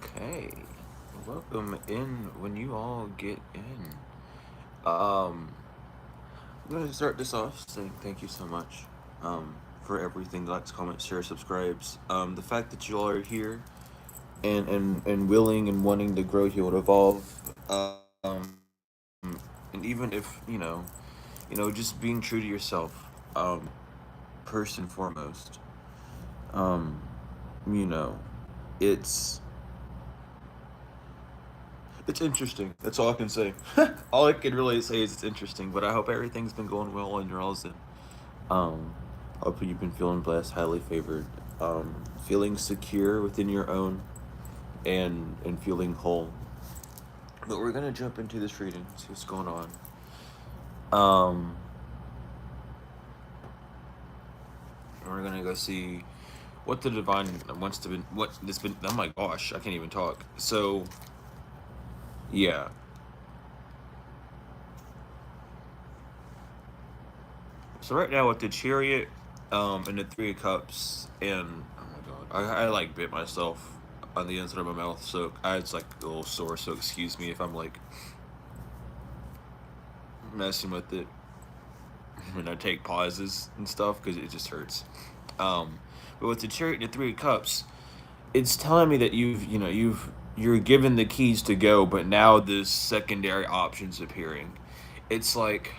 Okay. Welcome in when you all get in. Um, I'm gonna start this off saying thank you so much for everything. Likes, comments, share, subscribes. The fact that you all are here and willing and wanting to grow, heal, and evolve. And even if just being true to yourself. First and foremost. Um, you know, it's It's interesting. That's all I can say. All I can really say is it's interesting. But I hope everything's been going well on your all's end. Um, Hope you've been feeling blessed, highly favored, feeling secure within your own, and feeling whole. But we're gonna jump into this reading. See what's going on. Um, we're gonna go see what the divine wants to be. What this been? Oh my gosh, I can't even talk. So yeah. So right now with the chariot, and the three of cups, and oh my god, I like bit myself on the inside of my mouth, so it's like a little sore. So excuse me if I'm like messing with it when I take pauses and stuff because it just hurts. Um, but with the chariot and the three of cups, it's telling me that you're given the keys to go, but now this secondary options appearing. It's like,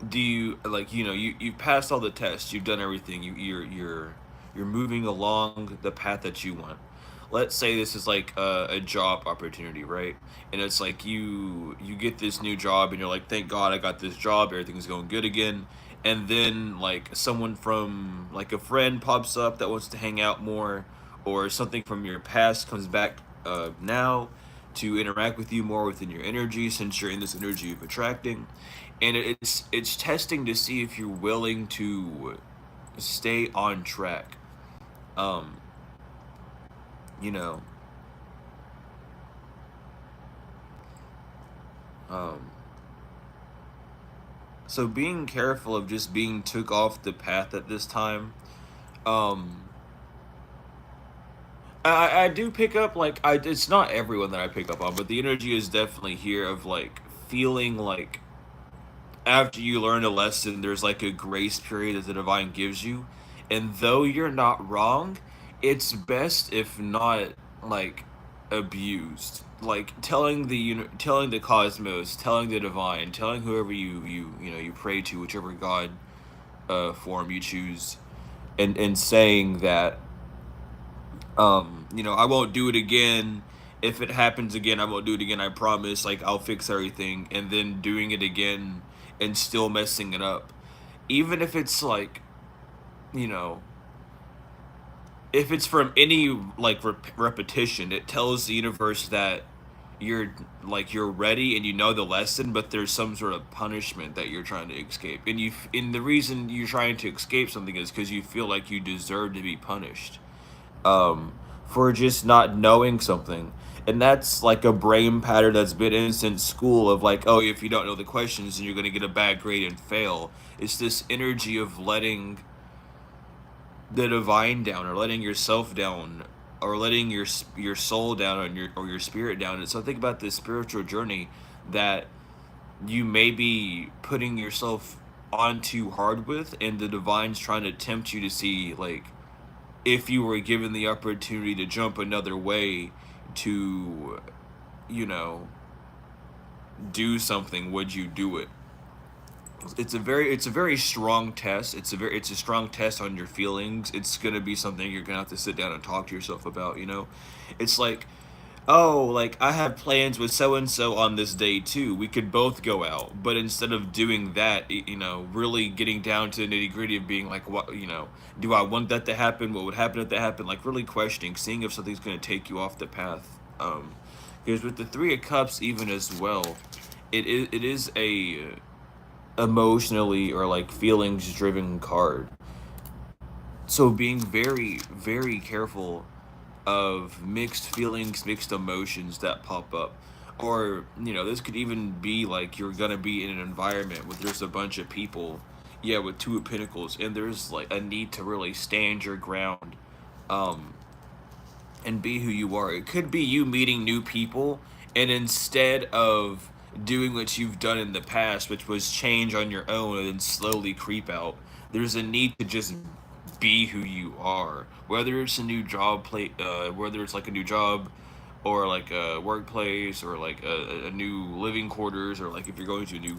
do you like you've passed all the tests, you've done everything, you're moving along the path that you want. Let's say this is like a job opportunity, right? And it's like you get this new job and you're like, thank god I got this job, everything's going good again. And then like someone from like a friend pops up that wants to hang out more, or something from your past comes back now to interact with you more within your energy, since you're in this energy of attracting. And it's testing to see if you're willing to stay on track. um you know um so being careful of just being took off the path at this time. um I do pick up, like, it's not everyone that I pick up on, but the energy is definitely here of like feeling like after you learn a lesson, there's like a grace period that the divine gives you. And though you're not wrong, it's best if not like abused. Like telling telling the cosmos, telling the divine, telling whoever you pray to, whichever god form you choose, and saying that I won't do it again. If it happens again, I won't do it again, I promise. Like, I'll fix everything, and then doing it again and still messing it up. Even if it's like, you know, if it's from any like repetition, it tells the universe that you're ready and you know the lesson, but there's some sort of punishment that you're trying to escape. And the reason you're trying to escape something is because you feel like you deserve to be punished, for just not knowing something. And that's like a brain pattern that's been in since school of like, oh, if you don't know the questions, then you're going to get a bad grade and fail. It's this energy of letting the divine down, or letting yourself down, or letting your soul down, or your spirit down. And so think about this spiritual journey that you may be putting yourself on too hard with, and the divine's trying to tempt you to see, like, if you were given the opportunity to jump another way to, you know, do something, would you do it? It's a very strong test. It's a strong test on your feelings. It's gonna be something you're gonna have to sit down and talk to yourself about. It's like, oh, like, I have plans with so and so on this day too. We could both go out, but instead of doing that, really getting down to the nitty gritty of being like, what, do I want that to happen? What would happen if that happened? Like, really questioning, seeing if something's gonna take you off the path. Because with the Three of Cups, even as well, it is a emotionally or like feelings driven card. So being very, very careful of mixed feelings, mixed emotions that pop up. Or, this could even be like you're gonna be in an environment where there's a bunch of people, yeah, with Two of Pentacles, and there's like a need to really stand your ground, um, and be who you are. It could be you meeting new people, and instead of doing what you've done in the past, which was change on your own and then slowly creep out, there's a need to just be who you are. Whether it's a new whether it's like a new job, or like a workplace, or like a new living quarters, or like if you're going to a new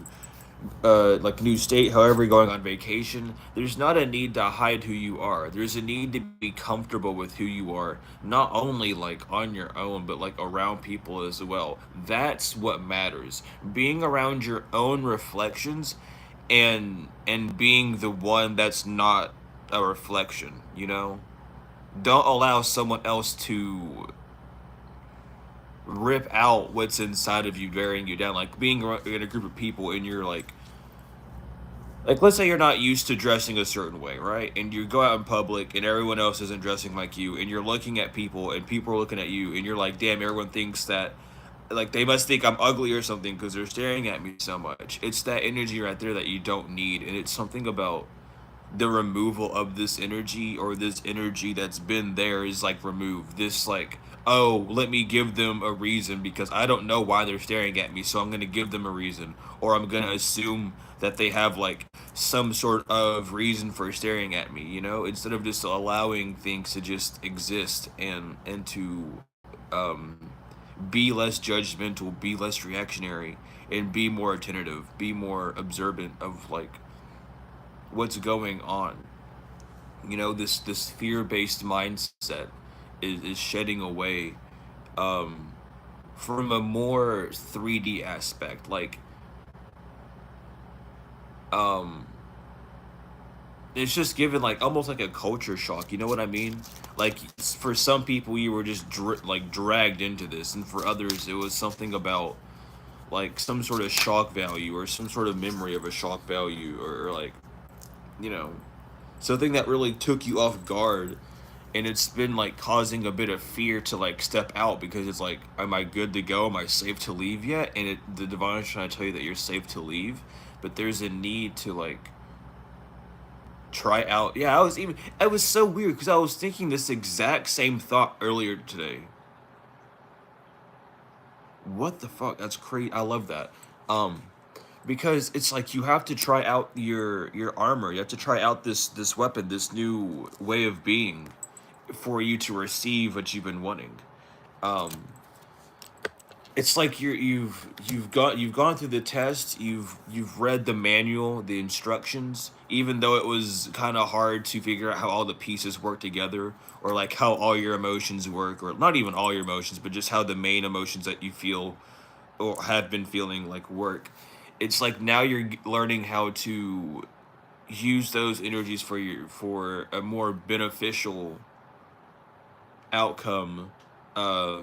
like new state, however you're going on vacation, there's not a need to hide who you are. There's a need to be comfortable with who you are, not only like on your own, but like around people as well. That's what matters. Being around your own reflections, and being the one that's not a reflection, you know? Don't allow someone else to rip out what's inside of you, wearing you down. Like being in a group of people, and you're like let's say you're not used to dressing a certain way, right? And you go out in public and everyone else isn't dressing like you, and you're looking at people and people are looking at you, and you're like, damn, everyone thinks that, like, they must think I'm ugly or something because they're staring at me so much. It's that energy right there that you don't need, and it's something about the removal of this energy, or this energy that's been there is like removed. This, like, oh, let me give them a reason because I don't know why they're staring at me, so I'm gonna give them a reason, or I'm gonna assume that they have like some sort of reason for staring at me, you know, instead of just allowing things to just exist, and to um be less judgmental, be less reactionary, and be more attentive, be more observant of like what's going on. You know, this fear-based mindset is shedding away, um from a more 3D aspect. Like, um it's just given like almost like a culture shock, you know what I mean? Like, for some people you were just like dragged into this, and for others it was something about like some sort of shock value, or some sort of memory of a shock value, or like, you know, something that really took you off guard, and it's been like causing a bit of fear to like step out, because it's like, am I good to go, am I safe to leave yet? And the divine is trying to tell you that you're safe to leave, but there's a need to like try out. Yeah, I was so weird because I was thinking this exact same thought earlier today. What the fuck? That's crazy. I love that. Um, because it's like you have to try out your armor. You have to try out this weapon, this new way of being, for you to receive what you've been wanting. Um, it's like you've gone through the test, you've read the manual, the instructions, even though it was kind of hard to figure out how all the pieces work together, or like how all your emotions work, or not even all your emotions, but just how the main emotions that you feel or have been feeling like work. It's like now you're learning how to use those energies for a more beneficial outcome, uh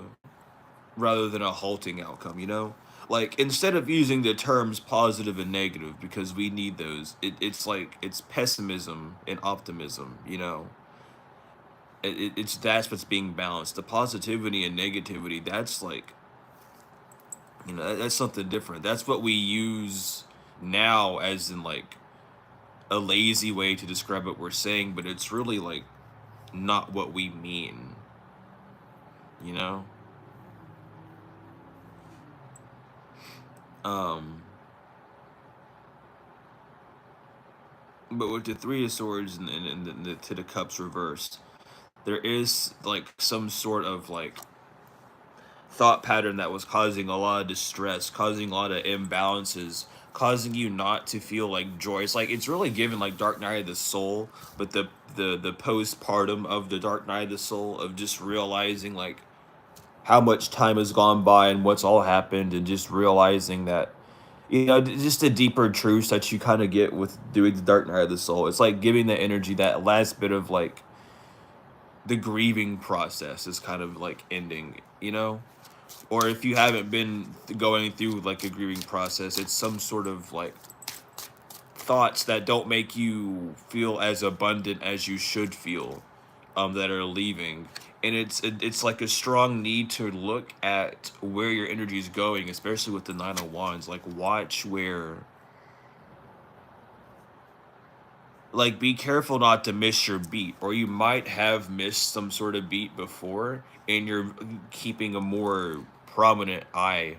rather than a halting outcome, you know? Like, instead of using the terms positive and negative, because we need those, it's like, it's pessimism and optimism, you know? It's that's what's being balanced. The positivity and negativity, that's like, you know, that's something different. That's what we use now as in like a lazy way to describe what we're saying, but it's really like not what we mean, you know? Um, but with the Three of Swords, and to the Cups reversed, there is like some sort of like thought pattern that was causing a lot of distress, causing a lot of imbalances, causing you not to feel like joy. It's like it's really given like Dark Night of the Soul, but the postpartum of the Dark Night of the Soul, of just realizing like how much time has gone by and what's all happened, and just realizing that, you know, just the deeper truths that you kind of get with doing the Dark Night of the Soul. It's like giving the energy, that last bit of like the grieving process is kind of like ending, you know? Or if you haven't been going through like a grieving process, it's some sort of like thoughts that don't make you feel as abundant as you should feel, that are leaving. And it's like a strong need to look at where your energy is going, especially with the Nine of Wands. Like, watch where, like be careful not to miss your beat, or you might have missed some sort of beat before, and you're keeping a more prominent eye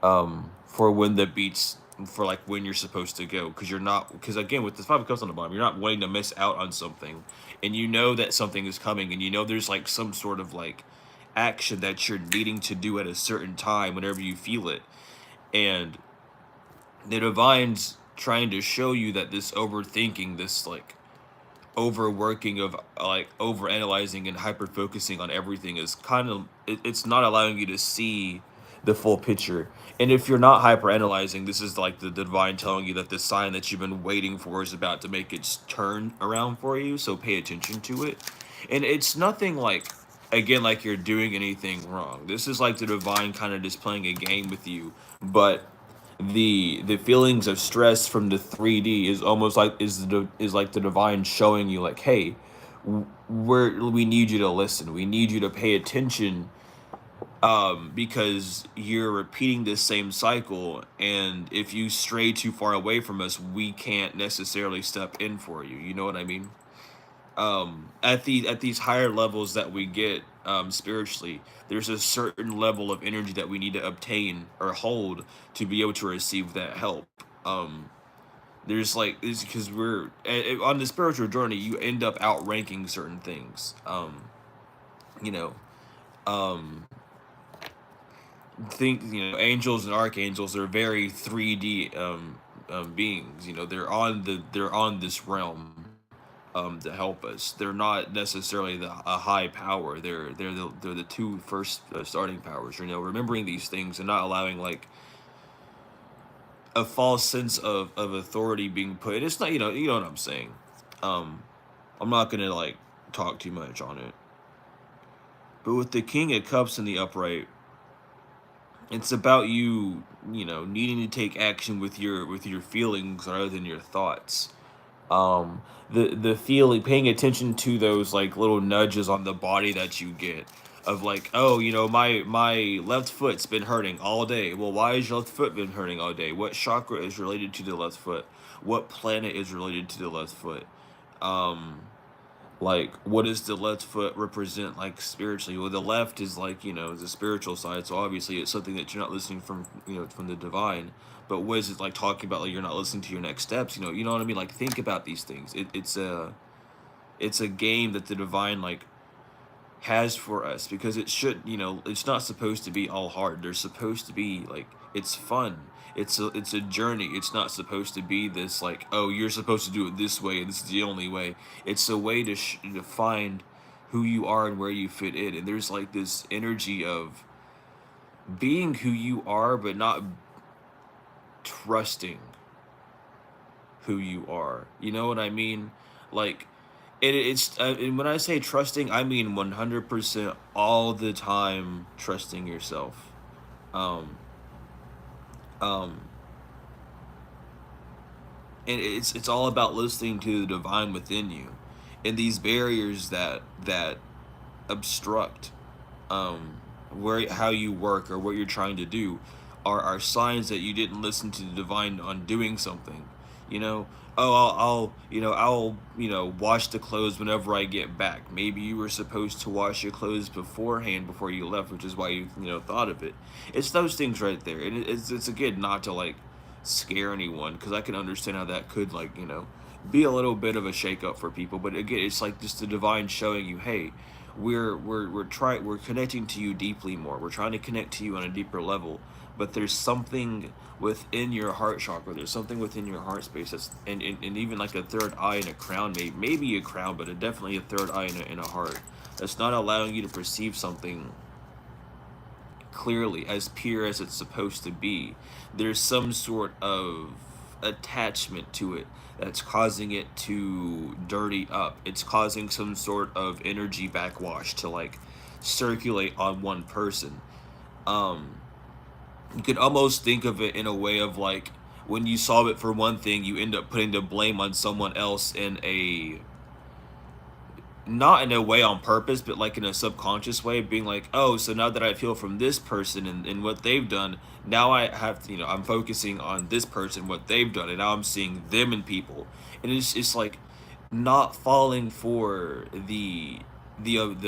for when the beats, for like when you're supposed to go, because you're not, because again with this 5 of cups on the bottom, you're not wanting to miss out on something, and you know that something is coming, and you know there's like some sort of like action that you're needing to do at a certain time whenever you feel it. And the divine's trying to show you that this overthinking, this like overworking of like over analyzing and hyper focusing on everything is kind of it's not allowing you to see the full picture. And if you're not hyper analyzing, this is like the divine telling you that the sign that you've been waiting for is about to make its turn around for you, so pay attention to it. And it's nothing like, again, like you're doing anything wrong. This is like the divine kind of just playing a game with you. But the feelings of stress from the 3D is almost like is like the divine showing you like, hey, we need you to listen, we need you to pay attention, because you're repeating this same cycle, and if you stray too far away from us, we can't necessarily step in for you, you know what I mean? At these higher levels that we get, spiritually, there's a certain level of energy that we need to obtain or hold to be able to receive that help. There's like is because we're on the spiritual journey, you end up outranking certain things. You know, um, think, angels and archangels are very 3D beings. They're on this realm to help us. They're not necessarily a high power. They're the two first starting powers. Remembering these things and not allowing like a false sense of authority being put. It's not, you know what I'm saying. Um, I'm not gonna like talk too much on it. But with the King of Cups in the upright, it's about you, needing to take action with your feelings rather than your thoughts. The feeling, paying attention to those like little nudges on the body that you get, of like, oh, my left foot's been hurting all day. Well, why is your left foot been hurting all day? What chakra is related to the left foot? What planet is related to the left foot? um like, what does the left foot represent, like, spiritually? Well, the left is like, the spiritual side, so obviously it's something that you're not listening from, from the divine. But what is it like talking about, like, you're not listening to your next steps? You know what I mean? Like, think about these things. It's a game that the divine like has for us, because it should, it's not supposed to be all hard. There's supposed to be like, it's fun. It's a journey. It's not supposed to be this like, oh, you're supposed to do it this way and this is the only way. It's a way to find who you are and where you fit in. And there's like this energy of being who you are, but not trusting who you are. You know what I mean? Like, and when I say trusting, I mean 100% all the time trusting yourself. Um, um, and it's all about listening to the divine within you, and these barriers that obstruct where how you work or what you're trying to do are signs that you didn't listen to the divine on doing something. You know, oh, I'll wash the clothes whenever I get back. Maybe you were supposed to wash your clothes beforehand before you left, which is why you thought of it. It's those things right there, and it's again not to like scare anyone, because I can understand how that could like be a little bit of a shake up for people. But again, it's like just the divine showing you, hey, we're connecting to you deeply more. We're trying to connect to you on a deeper level. But there's something within your heart chakra. There's something within your heart space that's and even like a third eye and a crown, maybe a crown, but definitely a third eye and a heart that's not allowing you to perceive something clearly, as pure as it's supposed to be. There's some sort of attachment to it that's causing it to dirty up. It's causing some sort of energy backwash to like circulate on one person. You could almost think of it in a way of like, when you solve it for one thing, you end up putting the blame on someone else not in a way on purpose, but like in a subconscious way, being like, oh, so now that I feel from this person and what they've done, now I have to, I'm focusing on this person, what they've done, and now I'm seeing them in people. And it's like not falling for the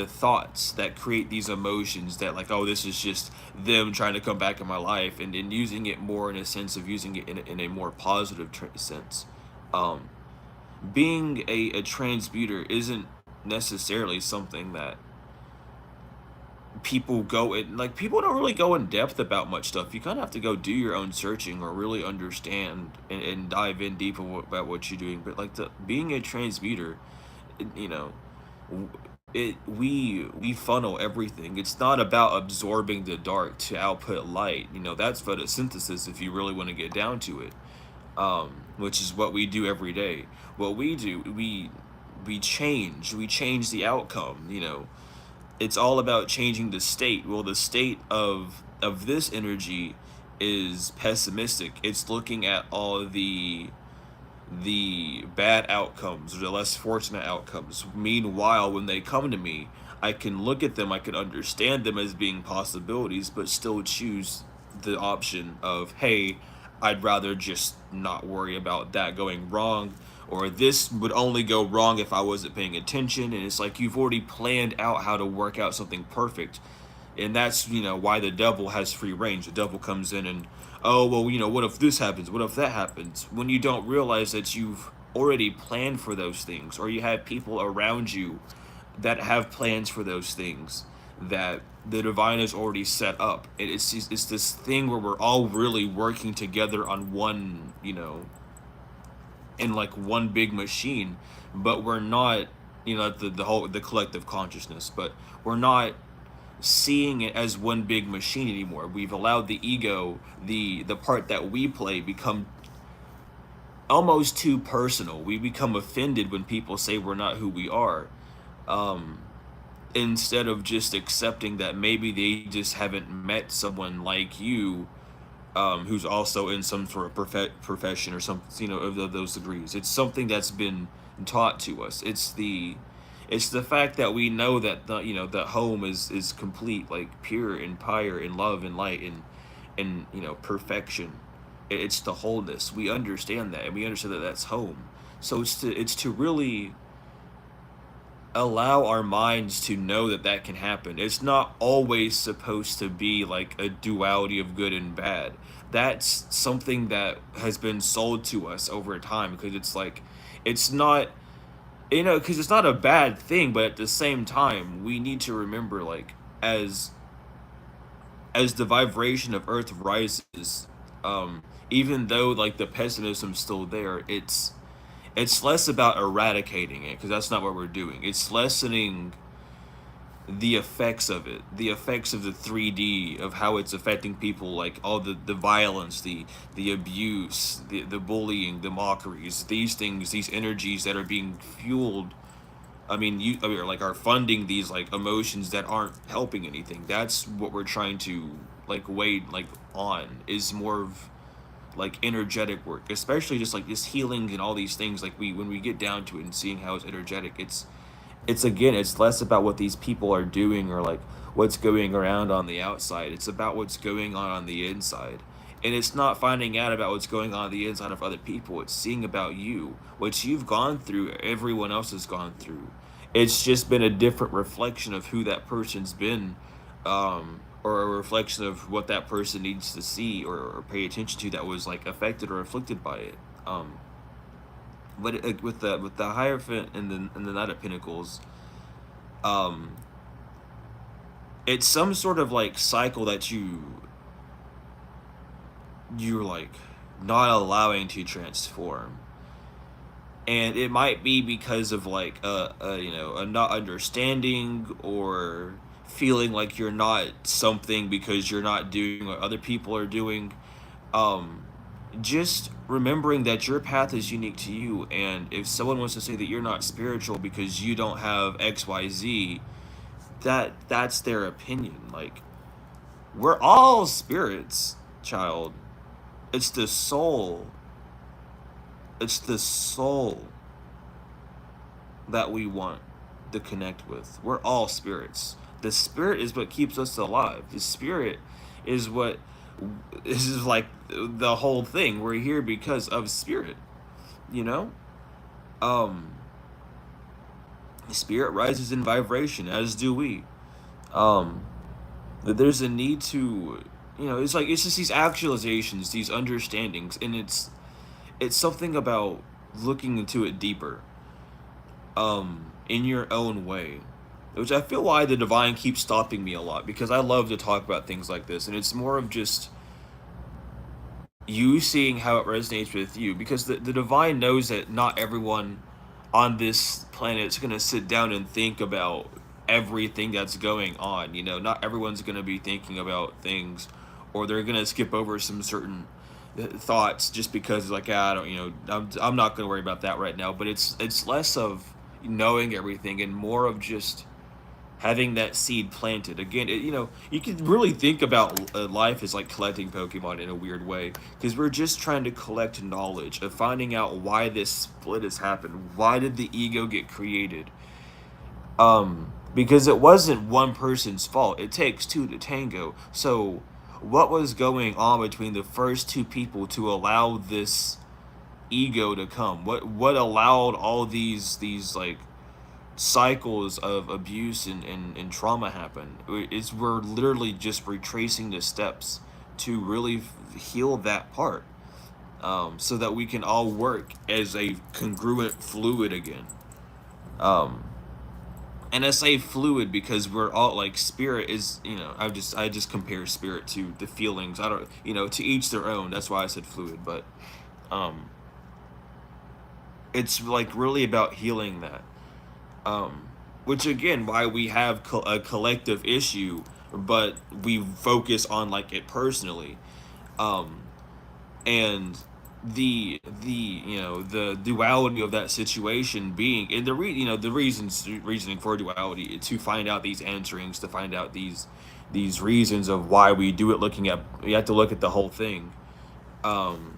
thoughts that create these emotions that like, oh, this is just them trying to come back in my life, and using it more in a sense of using it in a more positive sense. Um, Being a transmuter isn't necessarily something that people go in, like, people don't really go in depth about much stuff. You kind of have to go do your own searching or really understand and dive in deep about what you're doing. But like the being a transmuter, you know, we funnel everything. It's not about absorbing the dark to output light. That's photosynthesis if you really want to get down to it. Which is what we do every day. What we do, we change the outcome. It's all about changing the state. Well, the state of this energy is pessimistic. It's looking at all the bad outcomes or the less fortunate outcomes. Meanwhile, when they come to me, I can look at them, I can understand them as being possibilities, but still choose the option of, hey, I'd rather just not worry about that going wrong, or this would only go wrong if I wasn't paying attention. And it's like you've already planned out how to work out something perfect. And that's why the devil has free range. The devil comes in and, oh well, what if this happens, what if that happens, when you don't realize that you've already planned for those things, or you have people around you that have plans for those things that the divine has already set up. It's this thing where we're all really working together on one, in like one big machine, but we're not, the collective consciousness, but we're not seeing it as one big machine anymore. We've allowed the ego, the part that we play, become almost too personal. We become offended when people say we're not who we are. Um, Instead of just accepting that maybe they just haven't met someone like you, who's also in some sort of profession or some, of those degrees. It's something that's been taught to us. It's the fact that we know that that home is complete, like pure and pure and love and light and perfection. It's the wholeness. We understand that, and we understand that that's home. So it's to really allow our minds to know that that can happen. It's not always supposed to be like a duality of good and bad. That's something that has been sold to us over time, because it's like, it's not, because it's not a bad thing, but at the same time, we need to remember, like, as the vibration of Earth rises, even though like the pessimism's still there, it's less about eradicating it, because that's not what we're doing. It's lessening the effects of it, the effects of the 3D, of how it's affecting people, like all the violence, the abuse, the bullying, the mockeries, these things, these energies that are being fueled. Like, are funding these like emotions that aren't helping anything. That's what we're trying to like wait like on, is more of like energetic work, especially just like this healing and all these things. Like, when we get down to it and seeing how it's energetic, it's again, it's less about what these people are doing or like what's going around on the outside. It's about what's going on the inside. And it's not finding out about what's going on the inside of other people. It's seeing about you, what you've gone through, everyone else has gone through. It's just been a different reflection of who that person's been, or a reflection of what that person needs to see or pay attention to, that was like affected or afflicted by it. But with the Hierophant and the Knight of Pentacles, um, it's some sort of like cycle that you're like not allowing to transform. And it might be because of like a not understanding, or feeling like you're not something because you're not doing what other people are doing. um just remembering that your path is unique to you, and if someone wants to say that you're not spiritual because you don't have XYZ, that's their opinion. Like, we're all spirits, child. It's the soul, it's the soul that we want. to connect with. We're all spirits. The spirit is what keeps us alive. The spirit is what, this is like the whole thing. We're here because of spirit, you know? Um Spirit rises in vibration, as do we. Um there's a need to, it's like, it's just these actualizations, these understandings, and it's something about looking into it deeper, in your own way, which I feel why the divine keeps stopping me a lot, because I love to talk about things like this, and it's more of just you seeing how it resonates with you, because the divine knows that not everyone on this planet is going to sit down and think about everything that's going on. Not everyone's going to be thinking about things, or they're going to skip over some certain thoughts just because, like, I don't, I'm not going to worry about that right now. But it's less of knowing everything and more of just having that seed planted. Again, you can really think about life as like collecting Pokemon in a weird way, because we're just trying to collect knowledge of finding out why this split has happened. Why did the ego get created? Because it wasn't one person's fault. It takes two to tango. So what was going on between the first two people to allow this ego to come? What allowed all these like cycles of abuse and trauma happen? We're literally just retracing the steps to really heal that part, so that we can all work as a congruent fluid again. um and I say fluid because we're all like, spirit is, I just compare spirit to the feelings. I don't, to each their own. That's why I said fluid. But um it's like really about healing that, which again, why we have a collective issue, but we focus on like it personally. um and the duality of that situation being, and the reasoning for duality, to find out these answerings, to find out these reasons of why we do it. You have to look at the whole thing. um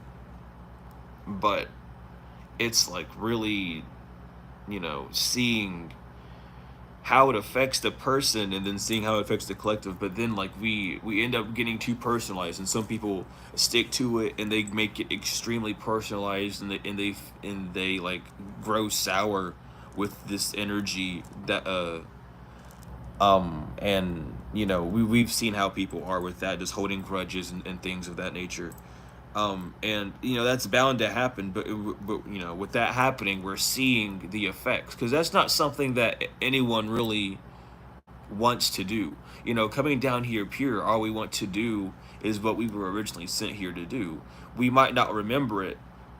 but it's like really, seeing how it affects the person, and then seeing how it affects the collective. But then, like, we end up getting too personalized, and some people stick to it and they make it extremely personalized, and they like grow sour with this energy that and we've seen how people are with that, just holding grudges and things of that nature. And that's bound to happen. But with that happening, we're seeing the effects, because that's not something that anyone really wants to do. Coming down here pure, all we want to do is what we were originally sent here to do. We might not remember it,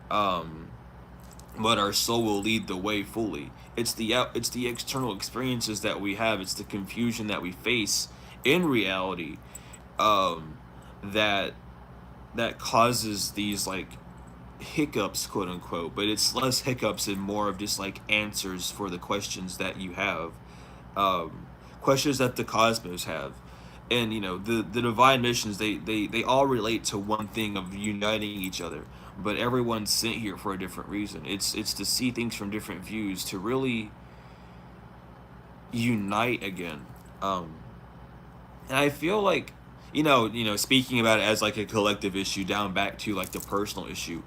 but our soul will lead the way fully. It's the external experiences that we have. It's the confusion that we face in reality, um, that causes these like hiccups, quote unquote. But it's less hiccups and more of just like answers for the questions that you have, um, questions that the cosmos have. And the divine missions, they all relate to one thing of uniting each other, but everyone's sent here for a different reason. It's to see things from different views, to really unite again. And I feel like, speaking about it as like a collective issue, down back to like the personal issue,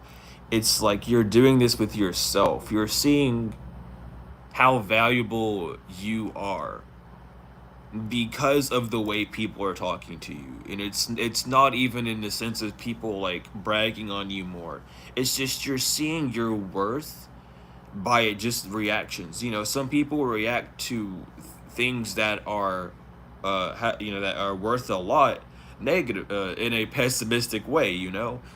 it's like you're doing this with yourself. You're seeing how valuable you are because of the way people are talking to you. And it's not even in the sense of people like bragging on you more. It's just you're seeing your worth by just reactions. Some people react to things that are that are worth a lot negative, in a pessimistic way.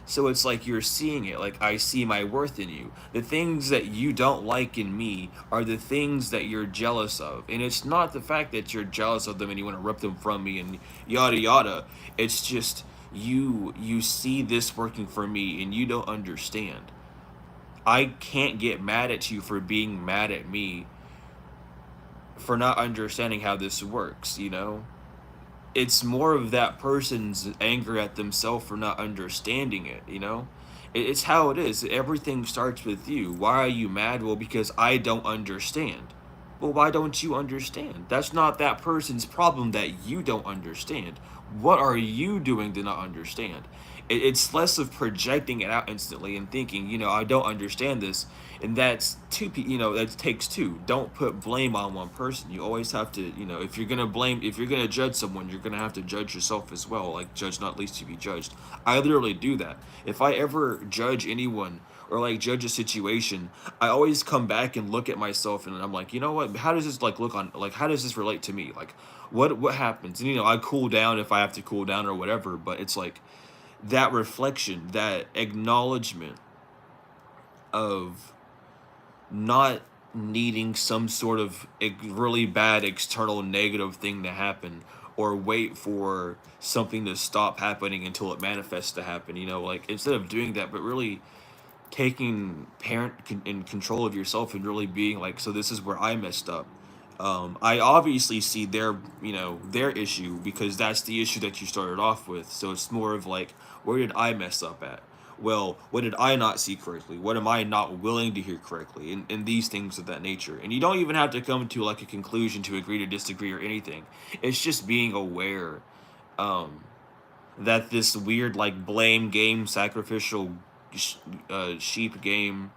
So it's like you're seeing it like, I see my worth in you. The things that you don't like in me are the things that you're jealous of, and it's not the fact that you're jealous of them and you want to rip them from me and yada yada. It's just you see this working for me and you don't understand. I can't get mad at you for being mad at me for not understanding how this works. It's more of that person's anger at themselves for not understanding it. It's how it is. Everything starts with you. Why are you mad? Well, because I don't understand. Well, why don't you understand? That's not that person's problem that you don't understand. What are you doing to not understand? It's less of projecting it out instantly and thinking, I don't understand this, and that's that takes two. Don't put blame on one person. You always have to, if you're gonna judge someone, you're gonna have to judge yourself as well. Like, judge not least to be judged. I literally do that. If I ever judge anyone or like judge a situation, I always come back and look at myself and I'm like, you know what? How does this like look on like how does this relate to me? Like what happens? And I cool down if I have to cool down or whatever, but it's like that reflection, that acknowledgement of not needing some sort of really bad external negative thing to happen or wait for something to stop happening until it manifests to happen, like instead of doing that, but really taking in control of yourself and really being like, so this is where I messed up. I obviously see their issue because that's the issue that you started off with. So it's more of like, where did I mess up at? Well, what did I not see correctly? What am I not willing to hear correctly? And these things of that nature. And you don't even have to come to like a conclusion to agree to disagree or anything. It's just being aware um, that this weird like blame game, sacrificial sheep game,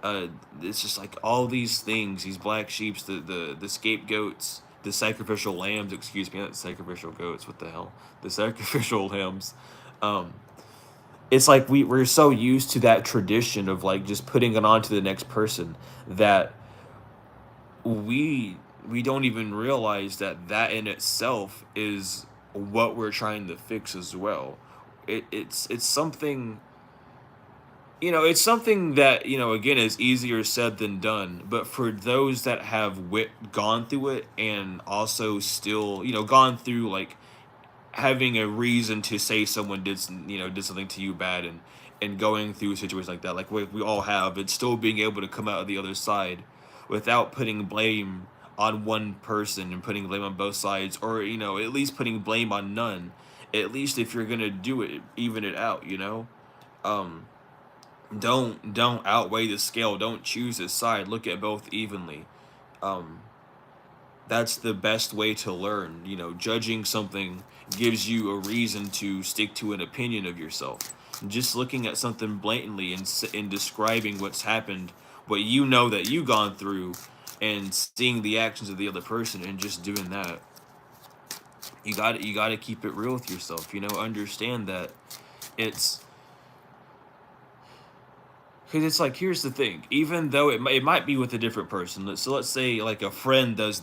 it's just like all these things, these black sheeps, the scapegoats, the sacrificial lambs, excuse me, not sacrificial goats, what the hell, the sacrificial lambs. um it's like we're so used to that tradition of like just putting it on to the next person that we don't even realize that that in itself is what we're trying to fix as well. It's something, it's something that, again, is easier said than done. But for those that have gone through it and also still, gone through like having a reason to say someone did something to you bad, and going through a situation like that, like we all have, and still being able to come out of the other side without putting blame on one person and putting blame on both sides, or at least putting blame on none. At least if you're gonna do it, even it out. Um, don't outweigh the scale. Don't choose a side. Look at both evenly. Um, that's the best way to learn. Judging something gives you a reason to stick to an opinion of yourself. Just looking at something blatantly and describing what's happened, what that you've gone through, and seeing the actions of the other person and just doing that. You got to keep it real with yourself. Understand that it's because it's like, here's the thing. Even though it might be with a different person. So let's say like a friend does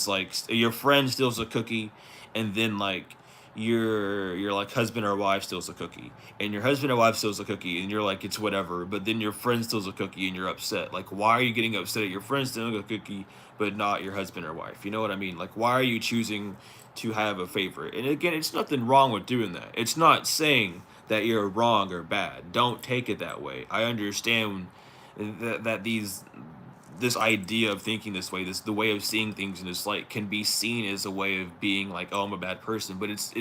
like your friend steals a cookie, and then like your like husband or wife steals a cookie, and your husband or wife steals a cookie, and you're like, it's whatever. But then your friend steals a cookie, and you're upset. Like, why are you getting upset at your friend stealing a cookie, but not your husband or wife? You know what I mean? Like, why are you choosing to have a favorite? And again, it's nothing wrong with doing that. It's not saying that you're wrong or bad. Don't take it that way. I understand that this idea of thinking this way, the way of seeing things in this light, can be seen as a way of being like, oh, I'm a bad person. But it's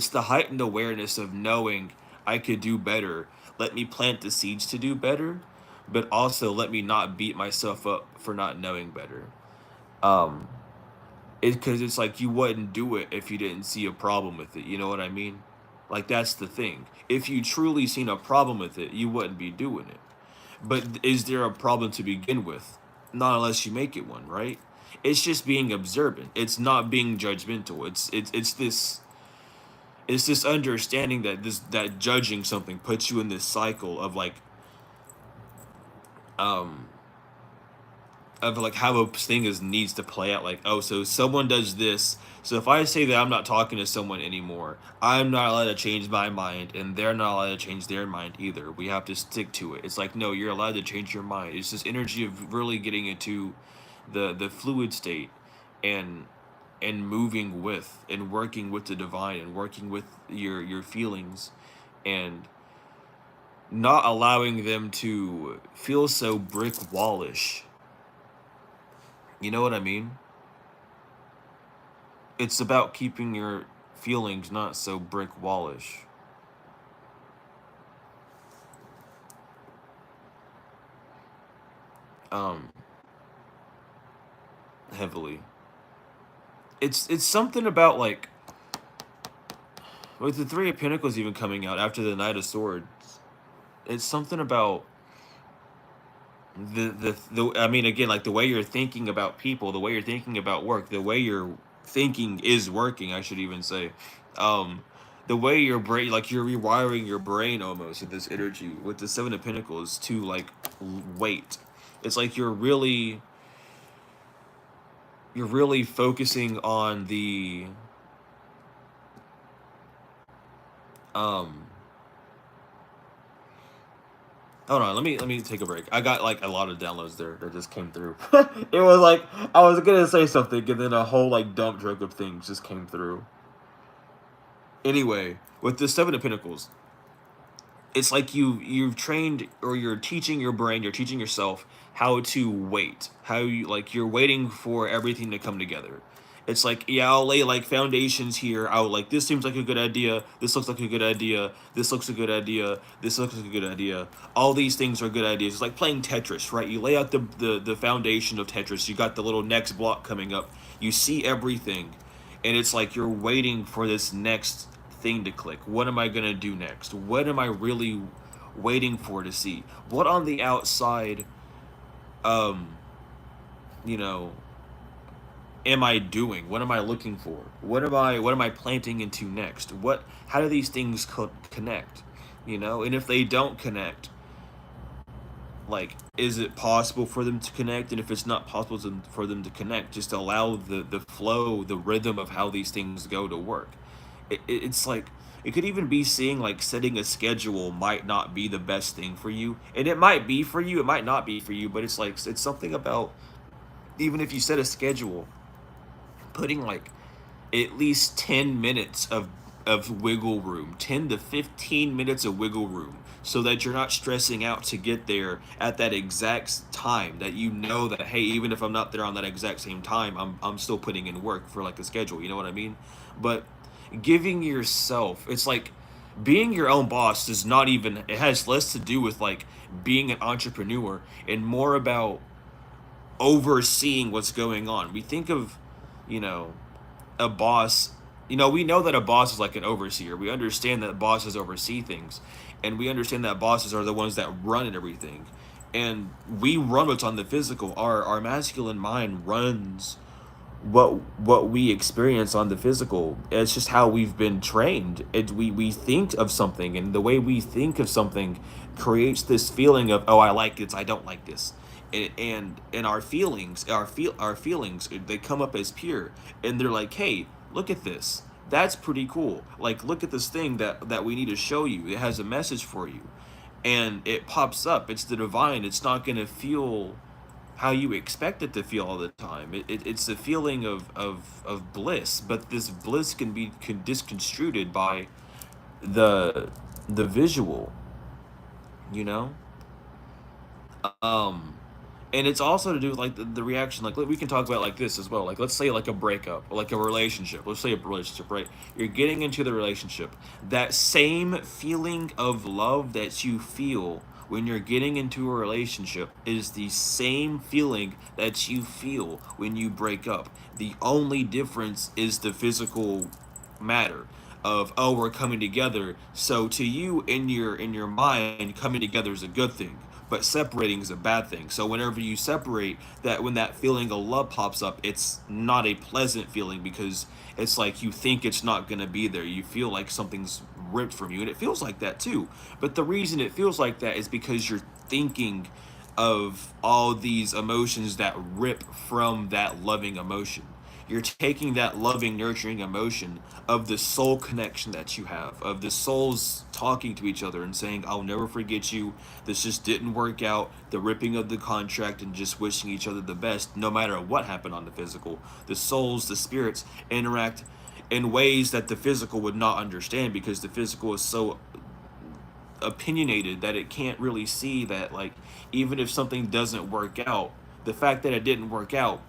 the heightened awareness of knowing I could do better. Let me plant the seeds to do better, but also let me not beat myself up for not knowing better. Um, because it's like you wouldn't do it if you didn't see a problem with it. You know what I mean? Like, that's the thing. If you truly seen a problem with it, you wouldn't be doing it. But is there a problem to begin with? Not unless you make it one, right? It's just being observant. It's not being judgmental. It's this understanding that judging something puts you in this cycle um of like how a thing needs to play out. Like, oh, so someone does this, so if I say that I'm not talking to someone anymore, I'm not allowed to change my mind, and they're not allowed to change their mind either. We have to stick to it. It's like, no, you're allowed to change your mind. It's this energy of really getting into the fluid state, and moving with and working with the divine, and working with your feelings, and not allowing them to feel so brick wallish. You know what I mean? It's about keeping your feelings not so brick wallish. heavily. It's something about like with the Three of Pentacles even coming out after the Knight of Swords. It's something about the I mean, again, like the way you're thinking about people, the way you're thinking about work, the way you're thinking is working, I should even say. Um the way your brain, like you're rewiring your brain almost with this energy with the Seven of Pentacles to like wait. It's like you're really focusing on the um hold on, let me take a break. I got like a lot of downloads there that just came through. It was like I was gonna say something and then a whole like dump truck of things just came through. Anyway, with the Seven of Pentacles, it's like you've trained or you're teaching your brain, you're teaching yourself how to wait. How you like you're waiting for everything to come together. It's like, yeah, I'll lay like foundations here. I'll like this seems like a good idea. This looks like a good idea. This looks a good idea. This looks like a good idea. All these things are good ideas. It's like playing Tetris, right? You lay out the foundation of Tetris. You got the little next block coming up. You see everything, and it's like you're waiting for this next thing to click. What am I gonna do next? What am I really waiting for to see? What on the outside, um, you know, am I doing? What am I looking for? What am I planting into next? How do these things connect? You know, and if they don't connect, like, is it possible for them to connect? And if it's not possible for them to connect, just allow the flow, the rhythm of how these things go to work. It's like it could even be seeing like setting a schedule might not be the best thing for you, and it might be for you, it might not be for you, but it's like it's something about even if you set a schedule, putting like at least 10 minutes of wiggle room, 10 to 15 minutes of wiggle room, so that you're not stressing out to get there at that exact time that you know that, hey, even if I'm not there on that exact same time, I'm still putting in work for like a schedule, you know what I mean? But giving yourself, it's like being your own boss does not even, it has less to do with like being an entrepreneur and more about overseeing what's going on. We think of, you know, a boss, we know that a boss is like an overseer. We understand that bosses oversee things, and we understand that bosses are the ones that run everything. And we run what's on the physical. Our masculine mind runs what we experience on the physical. It's just how we've been trained. We think of something, and the way we think of something creates this feeling of, oh, I like this, I don't like this. And our feelings, our feelings, they come up as pure, and they're like, hey, look at this, that's pretty cool, like look at this thing that we need to show you, it has a message for you. And it pops up, it's the divine. It's not going to feel how you expect it to feel all the time. It's the feeling of bliss, but this bliss can be disconstrued by the visual, you know? Um, and it's also to do with like the reaction. Like we can talk about like this as well. Like let's say like a breakup or like a relationship. Let's say a relationship, right? You're getting into the relationship. That same feeling of love that you feel when you're getting into a relationship is the same feeling that you feel when you break up. The only difference is the physical matter of, oh, we're coming together. So to you, in your mind, coming together is a good thing, but separating is a bad thing. So whenever you separate, that when that feeling of love pops up, it's not a pleasant feeling, because it's like you think it's not going to be there. You feel like something's ripped from you, and it feels like that too. But the reason it feels like that is because you're thinking of all these emotions that rip from that loving emotion. You're taking that loving, nurturing emotion of the soul connection that you have, of the souls talking to each other and saying, I'll never forget you. This just didn't work out. The ripping of the contract and just wishing each other the best, no matter what happened on the physical. The souls, the spirits interact in ways that the physical would not understand, because the physical is so opinionated that it can't really see that, like, even if something doesn't work out, the fact that it didn't work out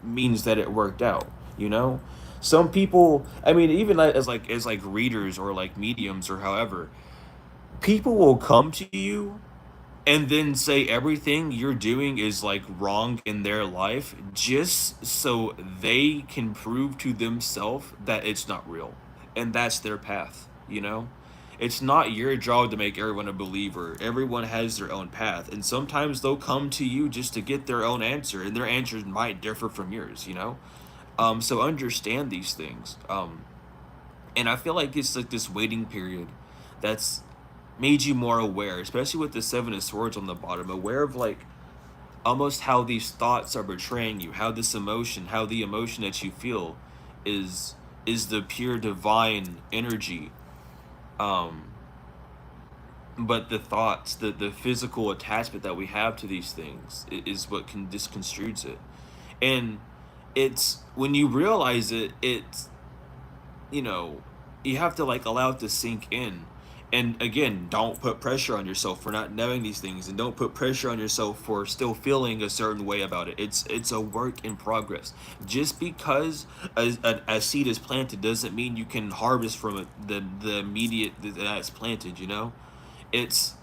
means that it worked out, you know. Some people, I mean, even as like readers or like mediums or however, people will come to you and then say everything you're doing is like wrong in their life just so they can prove to themselves that it's not real, and that's their path, you know. It's not your job to make everyone a believer. Everyone has their own path, and sometimes they'll come to you just to get their own answer, and their answers might differ from yours, you know. So understand these things. And I feel like it's like this waiting period that's made you more aware, especially with the Seven of Swords on the bottom, aware of like almost how these thoughts are betraying you, how this emotion, how the emotion that you feel is the pure divine energy. Um, but the thoughts, the physical attachment that we have to these things is what can misconstrues it. And it's when you realize it, it's, you know, you have to like allow it to sink in. And again, don't put pressure on yourself for not knowing these things, and don't put pressure on yourself for still feeling a certain way about it. It's a work in progress. Just because a seed is planted doesn't mean you can harvest from it the immediate that it's planted, you know. it's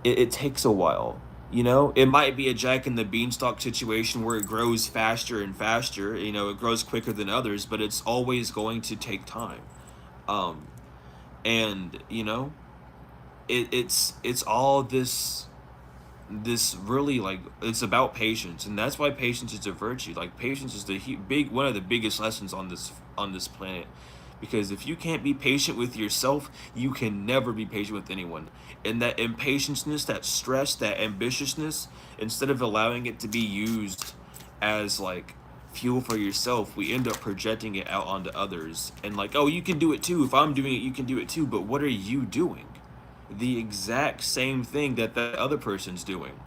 it takes a while, you know. It might be a jack in the beanstalk situation where it grows faster and faster, you know, it grows quicker than others, but it's always going to take time. um and you know, it's all this really like, it's about patience, and that's why patience is a virtue. Like patience is the big one of the biggest lessons on this planet, because if you can't be patient with yourself, you can never be patient with anyone. And that impatientness, that stress, that ambitiousness, instead of allowing it to be used as like fuel for yourself, we end up projecting it out onto others, and like, oh, you can do it too. If I'm doing it, you can do it too. But what are you doing? The exact same thing that the other person's doing.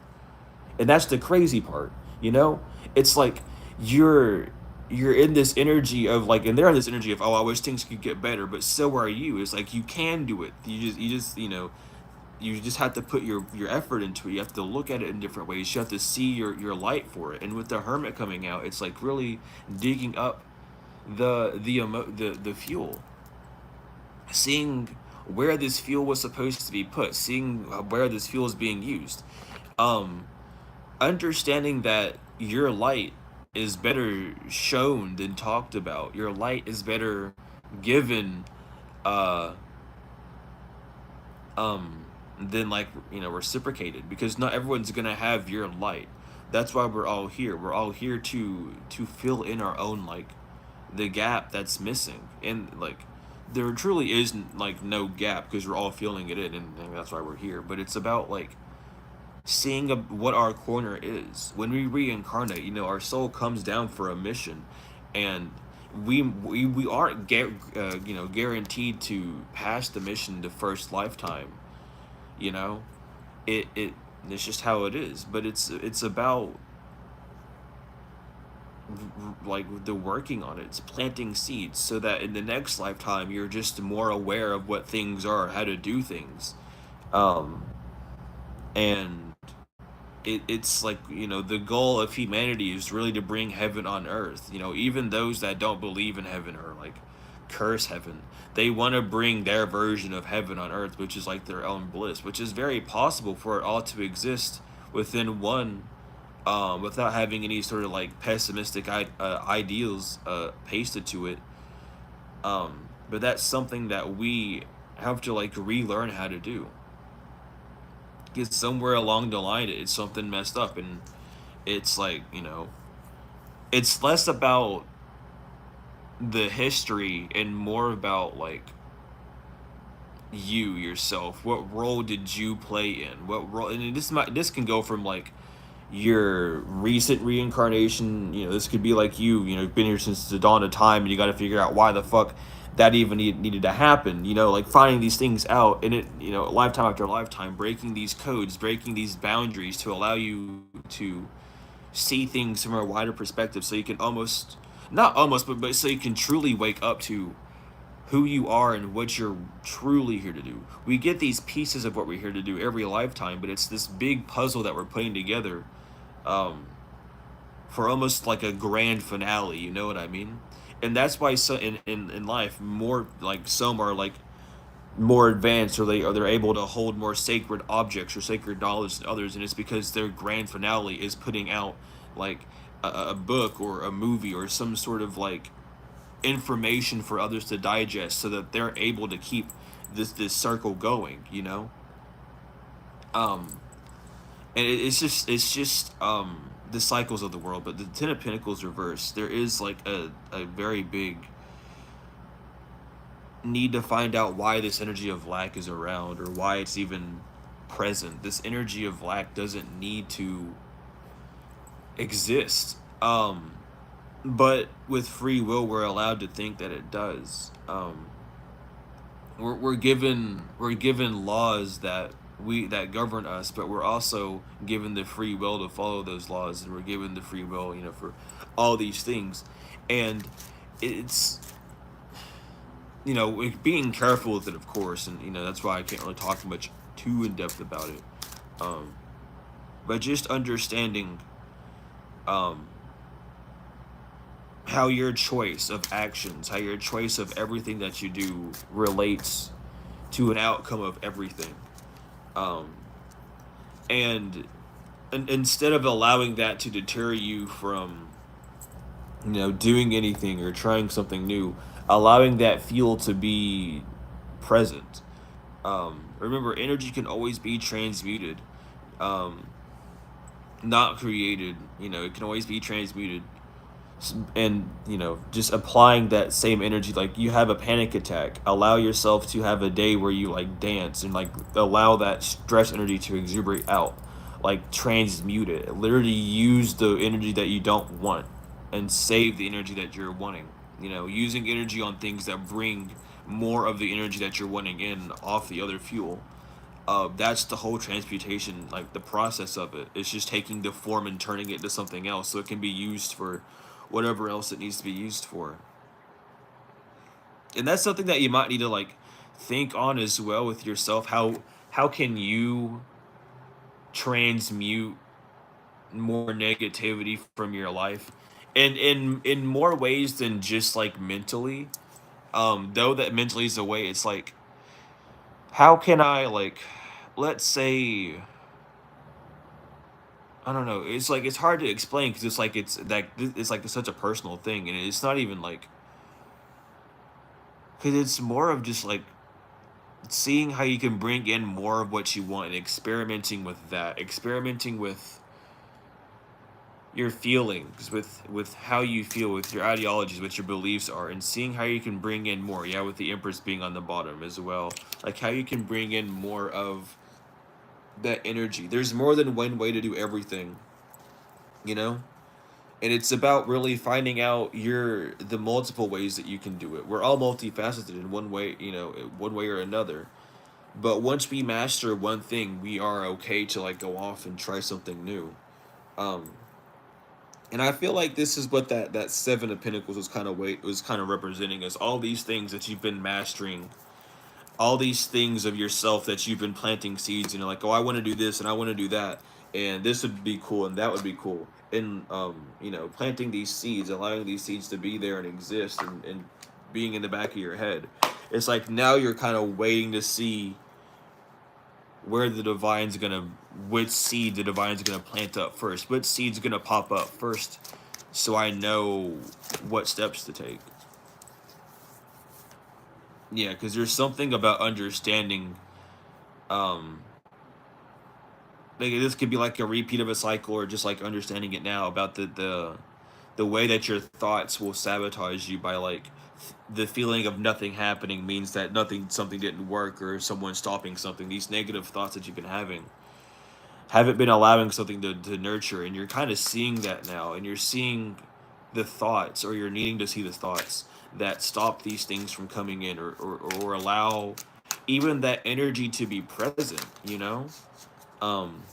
And that's the crazy part, you know. It's like you're you're in this energy of like, and they're in this energy of, oh, I wish things could get better, but so are you. It's like you can do it. You just you know, you just have to put your effort into it. You have to look at it in different ways. You have to see your light for it. And with the Hermit coming out, it's like really digging up the fuel, seeing where this fuel was supposed to be put, seeing where this fuel is being used, um, understanding that your light is better shown than talked about. Your light is better given, uh, um, than like, you know, reciprocated, because not everyone's gonna have your light. That's why we're all here. We're all here to fill in our own like the gap that's missing, and like there truly is like no gap because we're all feeling it in, and that's why we're here. But it's about like seeing what our corner is when we reincarnate. You know, our soul comes down for a mission, and we aren't you know, guaranteed to pass the mission the first lifetime, you know. It's just how it is. But it's about like the working on it. It's planting seeds so that in the next lifetime you're just more aware of what things are, how to do things. um and it's like, you know, the goal of humanity is really to bring heaven on earth. You know, even those that don't believe in heaven or like curse heaven, they want to bring their version of heaven on earth, which is like their own bliss, which is very possible for it all to exist within one, without having any sort of like pessimistic ideals pasted to it. But that's something that we have to like relearn how to do. Because somewhere along the line, it's something messed up, and it's like, you know, it's less about the history and more about like you yourself. What role did you play in? What role? And this can go from like your recent reincarnation. You know, this could be like you know, been here since the dawn of time, and you got to figure out why the fuck that even needed to happen. You know, like finding these things out, and it, you know, lifetime after lifetime, breaking these codes, breaking these boundaries to allow you to see things from a wider perspective, so you can almost, not almost, but so you can truly wake up to who you are and what you're truly here to do. We get these pieces of what we're here to do every lifetime, but it's this big puzzle that we're putting together, um, for almost like a grand finale. You know what I mean? And that's why so in life, more like some are like more advanced, or they're able to hold more sacred objects or sacred knowledge than others, and it's because their grand finale is putting out like a book or a movie or some sort of like information for others to digest, so that they're able to keep this circle going, you know. um and it's just the cycles of the world. But the Ten of Pentacles reverse, there is like a very big need to find out why this energy of lack is around, or why it's even present. This energy of lack doesn't need to exist. But with free will, we're allowed to think that it does. We're given laws that govern us, but we're also given the free will to follow those laws, and we're given the free will, for all these things. And it's, being careful with it, of course, and that's why I can't really talk much too in depth about it. Um, but just understanding um, how your choice of actions, how your choice of everything that you do relates to an outcome of everything. Um, and, instead of allowing that to deter you from, doing anything or trying something new, allowing that feel to be present. Remember, energy can always be transmuted, um, not created. It can always be transmuted. And just applying that same energy, like you have a panic attack, allow yourself to have a day where you like dance and like allow that stress energy to exuberate out, like transmute it, literally use the energy that you don't want and save the energy that you're wanting. Using energy on things that bring more of the energy that you're wanting in off the other fuel. That's the whole transmutation, like the process of it. It's just taking the form and turning it into something else, so it can be used for whatever else it needs to be used for. And that's something that you might need to like think on as well with yourself. How can you transmute more negativity from your life, and in more ways than just like mentally. Though that mentally is a way, it's like, how can I, like, let's say, I don't know. It's like it's hard to explain, because it's like such a personal thing, and it's not even like, because it's more of just like seeing how you can bring in more of what you want, and experimenting with that, experimenting with your feelings, with how you feel, with your ideologies, what your beliefs are, and seeing how you can bring in more. Yeah, with the Empress being on the bottom as well, like how you can bring in more of that energy. There's more than one way to do everything, you know. And it's about really finding out the multiple ways that you can do it. We're all multifaceted in one way, one way or another. But once we master one thing, we are okay to like go off and try something new. Um, and I feel like this is what that Seven of Pentacles was kind of representing, as all these things that you've been mastering, all these things of yourself that you've been planting seeds. Like, oh, I want to do this and I want to do that, and this would be cool and that would be cool. And planting these seeds, allowing these seeds to be there and exist, and being in the back of your head. It's like now you're kind of waiting to see where the divine's gonna, which seed the divine's gonna plant up first, which seed's gonna pop up first, so I know what steps to take. Yeah, because there's something about understanding. Um, like, this could be like a repeat of a cycle, or just like understanding it now about the way that your thoughts will sabotage you, by like the feeling of nothing happening means that something didn't work, or someone stopping something. These negative thoughts that you've been having haven't been allowing something to nurture, and you're kind of seeing that now, and you're seeing the thoughts, or you're needing to see the thoughts that stop these things from coming in, or allow even that energy to be present, um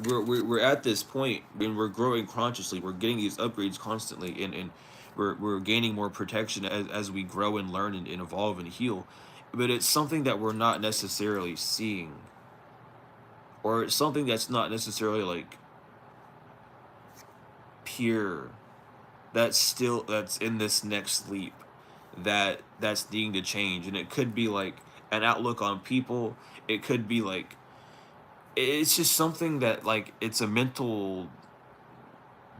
we're at this point when we're growing consciously, we're getting these upgrades constantly, and we're gaining more protection as we grow and learn, and evolve and heal. But it's something that we're not necessarily seeing, or it's something that's not necessarily like pure, that's in this next leap, that's needing to change. And it could be like an outlook on people. It could be like it's just something that like it's a mental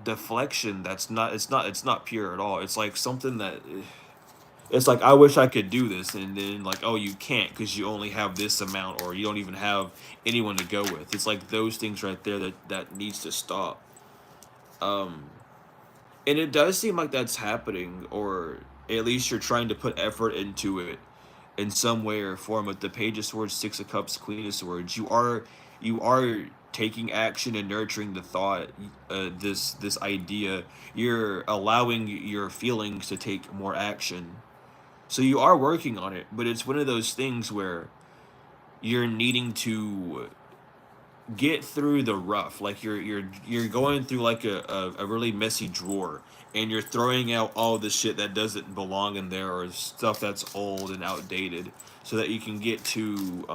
deflection that's not it's not pure at all. It's like something that it's like I wish I could do this, and then like, oh, you can't because you only have this amount, or you don't even have anyone to go with. It's like those things right there that needs to stop. Um, and it does seem like that's happening, or at least you're trying to put effort into it in some way or form. With the Page of Swords, Six of Cups, Queen of Swords, you are taking action and nurturing the thought. This idea, you're allowing your feelings to take more action, so you are working on it, but it's one of those things where you're needing to get through the rough. Like you're going through like a really messy drawer, and you're throwing out all the shit that doesn't belong in there, or stuff that's old and outdated, so that you can get to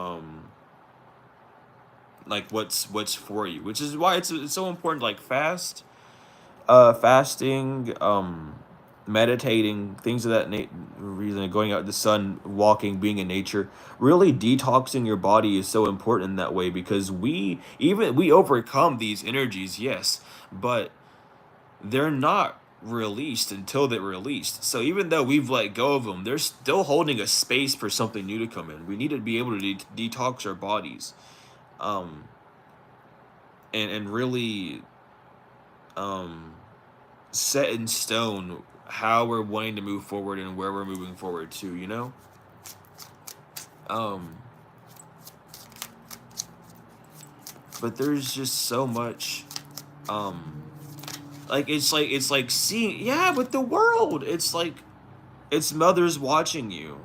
like what's for you. Which is why it's so important, like fasting, meditating, things of that reason, going out in the sun, walking, being in nature, really detoxing your body is so important in that way, because we overcome these energies, yes, but they're not released until they're released. So even though we've let go of them, they're still holding a space for something new to come in. We need to be able to detox our bodies, um, and really um set in stone how we're wanting to move forward and where we're moving forward to, um but there's just so much, um it's like seeing, yeah, with the world, it's like it's mother's watching you.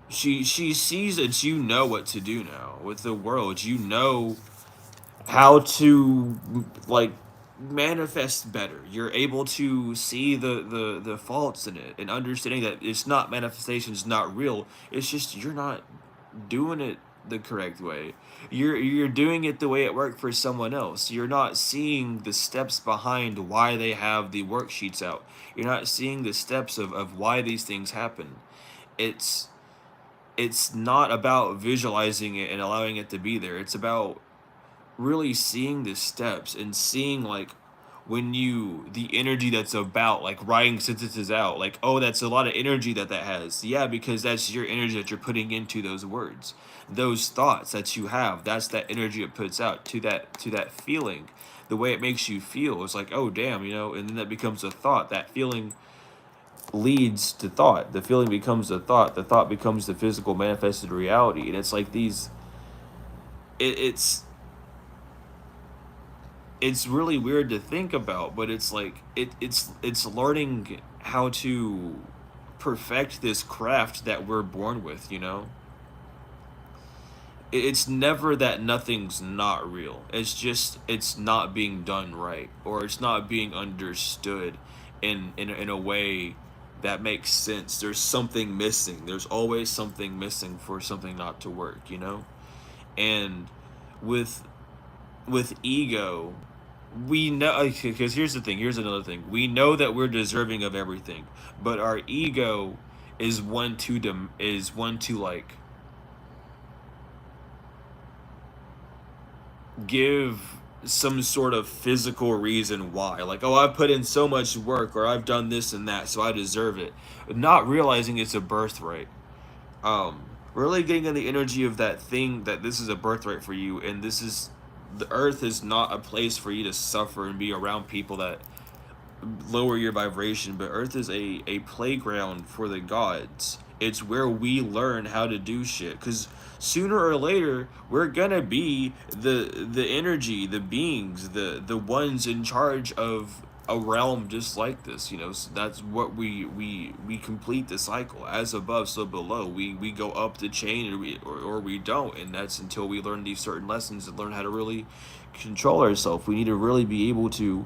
She sees that you know what to do now with the world. You know how to like manifest better. You're able to see the faults in it, and understanding that it's not, manifestation is not real. It's just you're not doing it the correct way. You're doing it the way it worked for someone else. You're not seeing the steps behind why they have the worksheets out. You're not seeing the steps of why these things happen. It's it's not about visualizing it and allowing it to be there. It's about really seeing the steps and seeing like when you the energy that's about like writing sentences out, like, oh, that's a lot of energy that has. Yeah, because that's your energy that you're putting into those words, those thoughts that you have. That's that energy it puts out to that feeling, the way it makes you feel. It's like, oh damn, and then that becomes a thought. That feeling leads to thought. The feeling becomes a thought. The thought becomes the physical manifested reality. And it's like these it's it's really weird to think about, but it's like it's learning how to perfect this craft that we're born with. It's never that nothing's not real. It's just it's not being done right, or it's not being understood in a way that makes sense. There's something missing. There's always something missing for something not to work. And with with ego, we know, because here's the thing, here's another thing, we know that we're deserving of everything, but our ego is one to like give some sort of physical reason why, like, oh, I've put in so much work, or I've done this and that, so I deserve it, not realizing it's a birthright. Really getting in the energy of that thing, that this is a birthright for you, and this is the earth is not a place for you to suffer and be around people that lower your vibration, but earth is a playground for the gods. It's where we learn how to do shit, because sooner or later we're gonna be the energy, the beings, the ones in charge of a realm just like this. So that's what we complete the cycle, as above so below. We go up the chain, or we don't, and that's until we learn these certain lessons and learn how to really control ourselves. We need to really be able to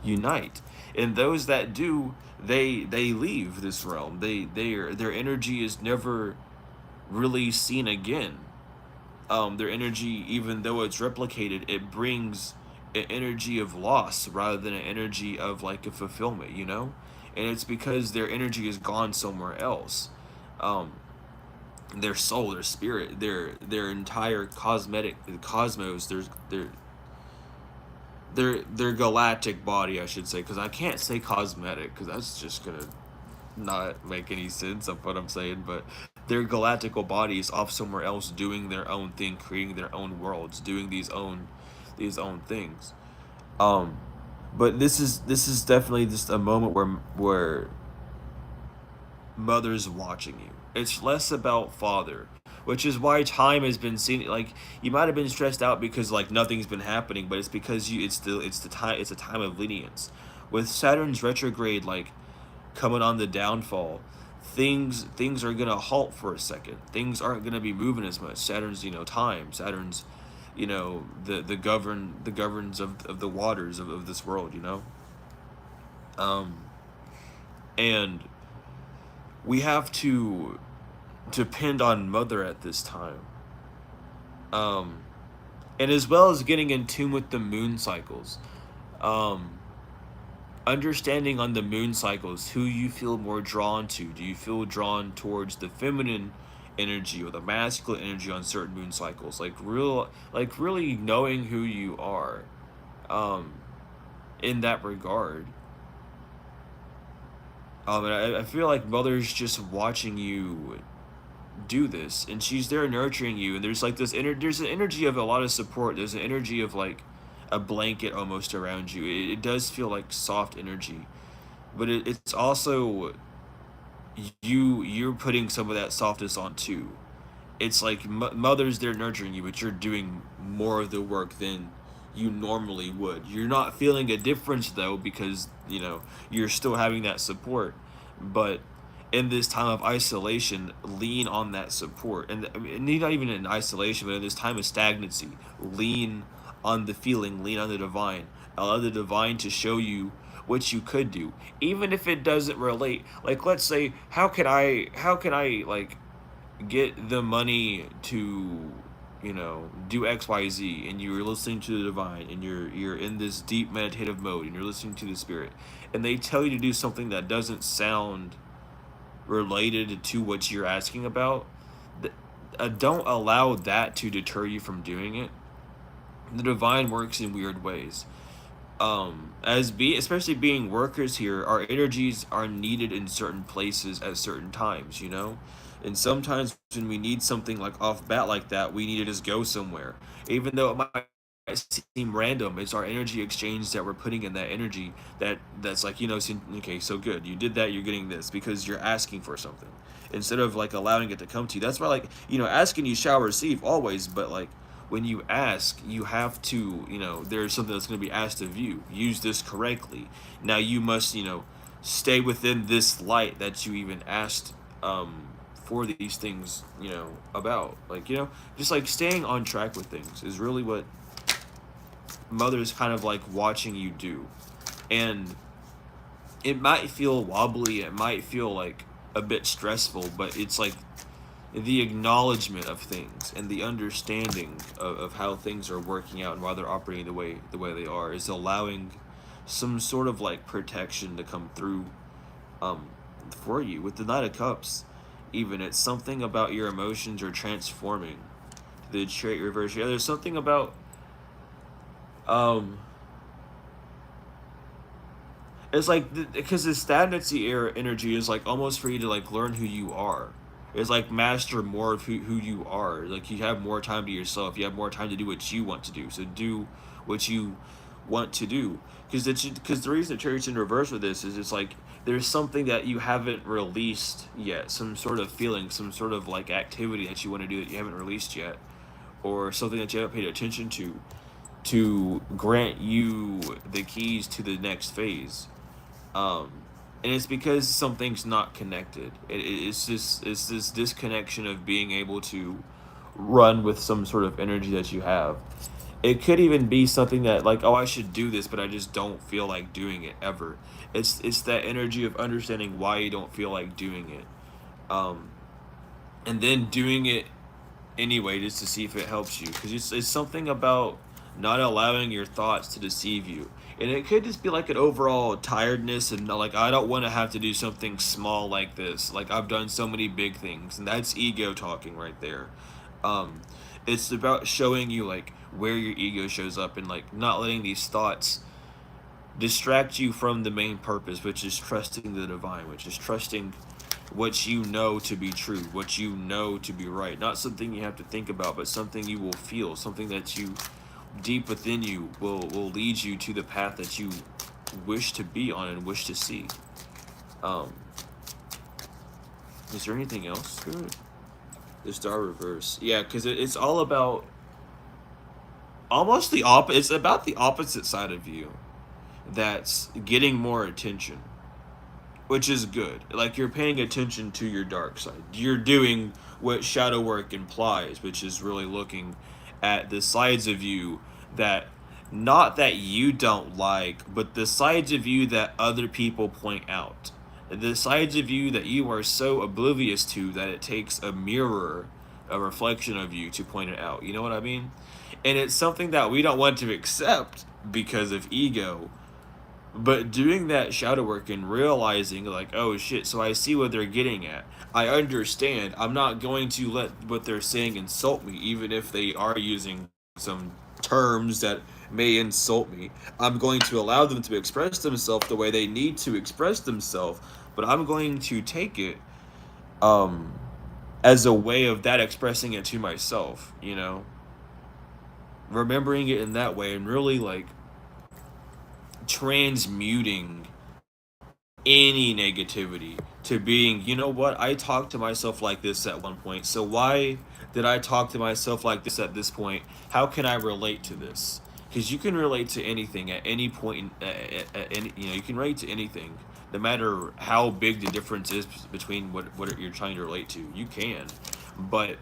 unite, and those that do, they leave this realm. Their energy is never really seen again. Their energy, even though it's replicated, it brings an energy of loss rather than an energy of like a fulfillment, you know? And it's because their energy is gone somewhere else. Um, their soul, their spirit, their entire cosmetic cosmos, their galactic body, I should say, because I can't say cosmetic because that's just gonna not make any sense of what I'm saying, but their galactical body is off somewhere else doing their own thing, creating their own worlds, doing these own things. Um, but this is definitely just a moment where mother's watching you. It's less about father, which is why time has been seen. Like you might have been stressed out because like nothing's been happening, but it's because it's a time of lenience. With Saturn's retrograde like coming on the downfall, things are gonna halt for a second. Things aren't gonna be moving as much. Saturn's time. Saturn's the governs of the waters of this world. Um, and we have to depend on mother at this time. Um, and as well as getting in tune with the moon cycles. Um, Understanding on the moon cycles who you feel more drawn to. Do you feel drawn towards the feminine energy or the masculine energy on certain moon cycles? Like really knowing who you are um, in that regard. And I feel like mother's just watching you do this, and she's there nurturing you, and there's like there's an energy of a lot of support. There's an energy of like a blanket almost around you. It does feel like soft energy, but it's also you're putting some of that softness on too. It's like mother's there nurturing you, but you're doing more of the work than you normally would. You're not feeling a difference though, because you're still having that support. But in this time of isolation, lean on that support, and I mean, not even in isolation, but in this time of stagnancy, lean on the feeling, lean on the divine. Allow the divine to show you what you could do, even if it doesn't relate. Like, let's say, how can I like get the money to do XYZ, and you're listening to the divine, and you're in this deep meditative mode, and you're listening to the spirit, and they tell you to do something that doesn't sound related to what you're asking about. Don't allow that to deter you from doing it. The divine works in weird ways. Especially being workers here, our energies are needed in certain places at certain times, and sometimes when we need something like off bat like that, we need to just go somewhere, even though it might seem random. It's our energy exchange that we're putting in that energy that's like, okay, so good, you did that, you're getting this because you're asking for something instead of like allowing it to come to you. That's why, like, asking you shall receive always, but like when you ask, you have to, there's something that's going to be asked of you. Use this correctly. Now you must, stay within this light that you even asked for these things, about. Like, just like staying on track with things is really what mother's kind of like watching you do. And it might feel wobbly, it might feel like a bit stressful, but it's like the acknowledgement of things and the understanding of how things are working out and why they're operating the way they are is allowing some sort of like protection to come through um for you. With the Knight of Cups, even, it's something about your emotions are transforming. The trait reverse, yeah, there's something about um it's like because the stagnancy era energy is like almost for you to like learn who you are. It's like master more of who you are. Like you have more time to yourself. You have more time to do what you want to do. So do what you want to do. Because the reason the Chariot's in reverse with this is it's like there's something that you haven't released yet. Some sort of feeling, some sort of like activity that you want to do that you haven't released yet, or something that you haven't paid attention to grant you the keys to the next phase. um, and it's because something's not connected. It's this disconnection of being able to run with some sort of energy that you have. It could even be something that like, oh, I should do this, but I just don't feel like doing it ever. It's that energy of understanding why you don't feel like doing it, um, and then doing it anyway just to see if it helps you. Because it's something about not allowing your thoughts to deceive you. And it could just be like an overall tiredness and like, I don't want to have to do something small like this. Like, I've done so many big things, and that's ego talking right there. Um, it's about showing you like where your ego shows up, and like not letting these thoughts distract you from the main purpose, which is trusting the divine, which is trusting what you know to be true, what you know to be right. Not something you have to think about, but something you will feel, something that you deep within you will lead you to the path that you wish to be on and wish to see. Um, is there anything else? Good. The star reverse, yeah, because it's all about almost the opposite. It's about the opposite side of you that's getting more attention, which is good. Like, you're paying attention to your dark side. You're doing what shadow work implies, which is really looking at the sides of you that, not that you don't like, but the sides of you that other people point out. The sides of you that you are so oblivious to that it takes a mirror, a reflection of you to point it out. You know what I mean? And it's something that we don't want to accept because of ego, but doing that shadow work and realizing, like, oh shit, so I see what they're getting at. I understand. I'm not going to let what they're saying insult me, even if they are using some terms that may insult me. I'm going to allow them to express themselves the way they need to express themselves, but I'm going to take it um as a way of that expressing it to myself, you know? Remembering it in that way and really like transmuting any negativity to being, you know what, I talked to myself like this at one point, so why did I talk to myself like this at this point? How can I relate to this? Because you can relate to anything at any point at any, you know, you can relate to anything, no matter how big the difference is between what you're trying to relate to. You can, but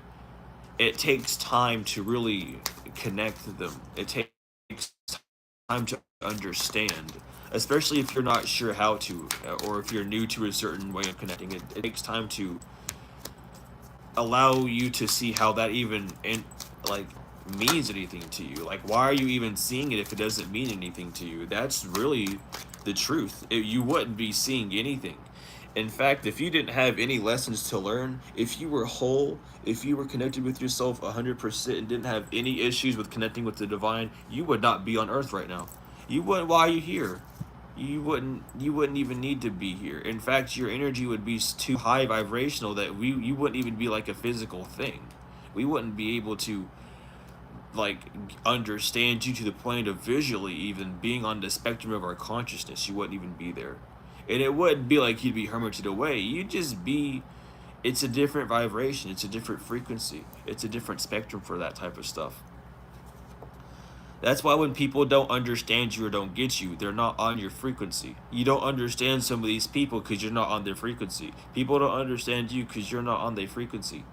it takes time to really connect them. It takes time to understand, especially if you're not sure how to, or if you're new to a certain way of connecting. It takes time to allow you to see how that even like means anything to you. Like, why are you even seeing it if it doesn't mean anything to you? That's really the truth. You wouldn't be seeing anything. In fact, if you didn't have any lessons to learn, if you were whole, if you were connected with yourself 100% and didn't have any issues with connecting with the divine, you would not be on earth right now. You wouldn't. Why are you here? You wouldn't even need to be here. In fact, your energy would be too high vibrational that you wouldn't even be like a physical thing. We wouldn't be able to like understand you to the point of visually even being on the spectrum of our consciousness. You wouldn't even be there. And it wouldn't be like you'd be hermited away. You'd just be, it's a different vibration, it's a different frequency, it's a different spectrum for that type of stuff. That's why when people don't understand you or don't get you, they're not on your frequency. You don't understand some of these people because you're not on their frequency. People don't understand you because you're not on their frequency.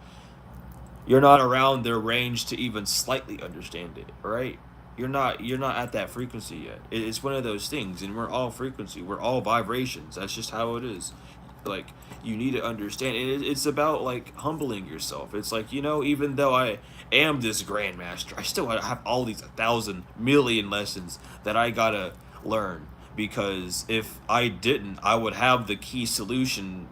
You're not around their range to even slightly understand it, right? You're not at that frequency yet. It's one of those things, and we're all frequency. We're all vibrations. That's just how it is. Like, you need to understand, and it's about like humbling yourself. It's like, you know, even though I am this grandmaster, I still have all these 1,000,000,000 lessons that I gotta learn, because if I didn't, I would have the key solution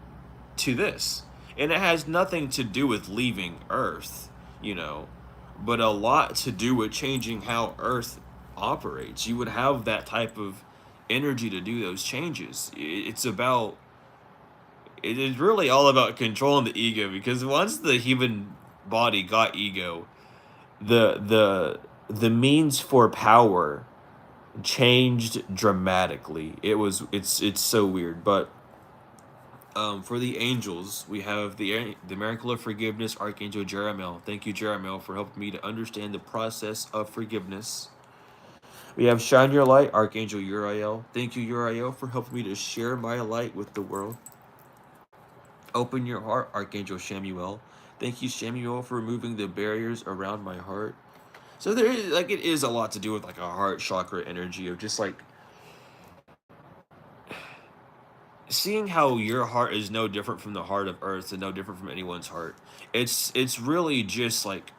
to this. And it has nothing to do with leaving Earth, you know, but a lot to do with changing how Earth operates. You would have that type of energy to do those changes. It's about, it is really all about controlling the ego, because once the human body got ego, the means for power changed dramatically. It's so weird, but for the angels, we have the miracle of forgiveness, Archangel Jeremiel. Thank you, Jeremiel, for helping me to understand the process of forgiveness. We have Shine Your Light, Archangel Uriel. Thank you, Uriel, for helping me to share my light with the world. Open your heart, Archangel Shamuel. Thank you, Shamuel, for removing the barriers around my heart. So there is, like, it is a lot to do with like a heart chakra energy of just like seeing how your heart is no different from the heart of Earth and no different from anyone's heart. It's really just like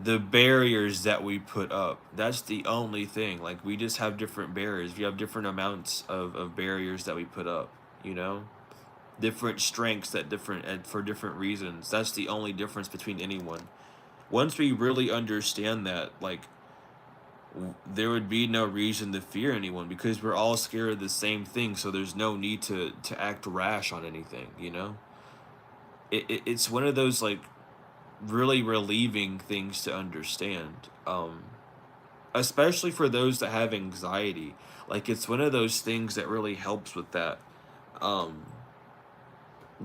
The barriers that we put up, that's the only thing. Like, we just have different barriers. We have different amounts of barriers that we put up, you know? Different strengths that different and for different reasons. That's the only difference between anyone. Once we really understand that, like, there would be no reason to fear anyone because we're all scared of the same thing, so there's no need to act rash on anything, you know? It's one of those, like, really relieving things to understand. Especially for those that have anxiety. Like, it's one of those things that really helps with that. Um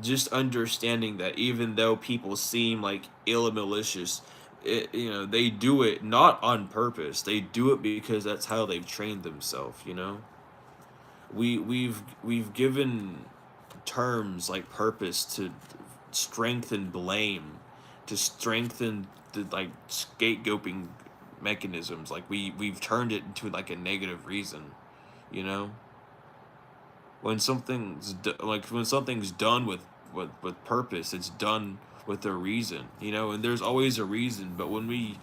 just understanding that even though people seem like ill and malicious, they do it not on purpose. They do it because that's how they've trained themselves, you know? We've given terms like purpose to strengthen blame, to strengthen the, like, scapegoating mechanisms. Like, we've turned it into like a negative reason, you know? When something's done with purpose, it's done with a reason, you know. And there's always a reason, but when we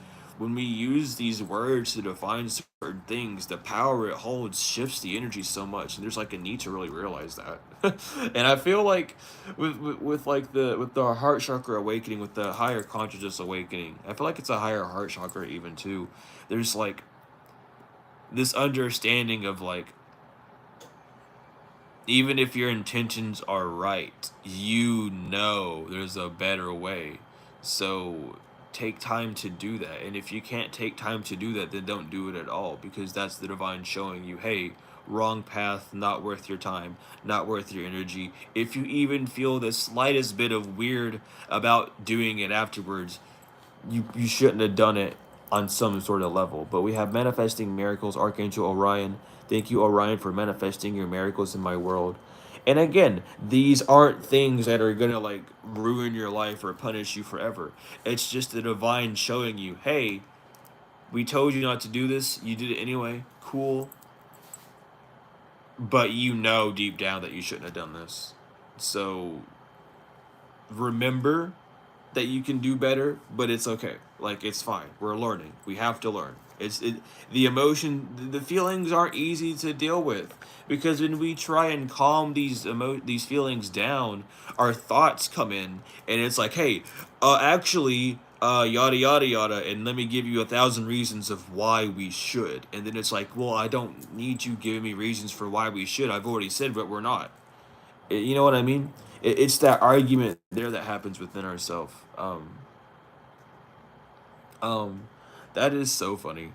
use these words to define certain things, the power it holds shifts the energy so much, and there's like a need to really realize that. And I feel like with the heart chakra awakening, with the higher consciousness awakening, I feel like it's a higher heart chakra even too. There's like this understanding of, like, even if your intentions are right, you know there's a better way. So take time to do that. And if you can't take time to do that, then don't do it at all, because that's the divine showing you, hey, wrong path, not worth your time, not worth your energy. If you even feel the slightest bit of weird about doing it afterwards, you shouldn't have done it on some sort of level. But we have manifesting miracles, Archangel Orion. Thank you, Orion, for manifesting your miracles in my world. And again, these aren't things that are gonna, like, ruin your life or punish you forever. It's just the divine showing you, hey, we told you not to do this, you did it anyway, cool. But you know deep down that you shouldn't have done this. So remember that you can do better, but it's okay. Like, it's fine. We're learning. We have to learn. The emotion, the feelings aren't easy to deal with, because when we try and calm these feelings down, our thoughts come in, and it's like, hey, actually, yada yada yada, and let me give you 1,000 reasons of why we should. And then it's like, well, I don't need you giving me reasons for why we should. I've already said, but we're not. You know what I mean? It's that argument there that happens within ourselves. Um, that is so funny.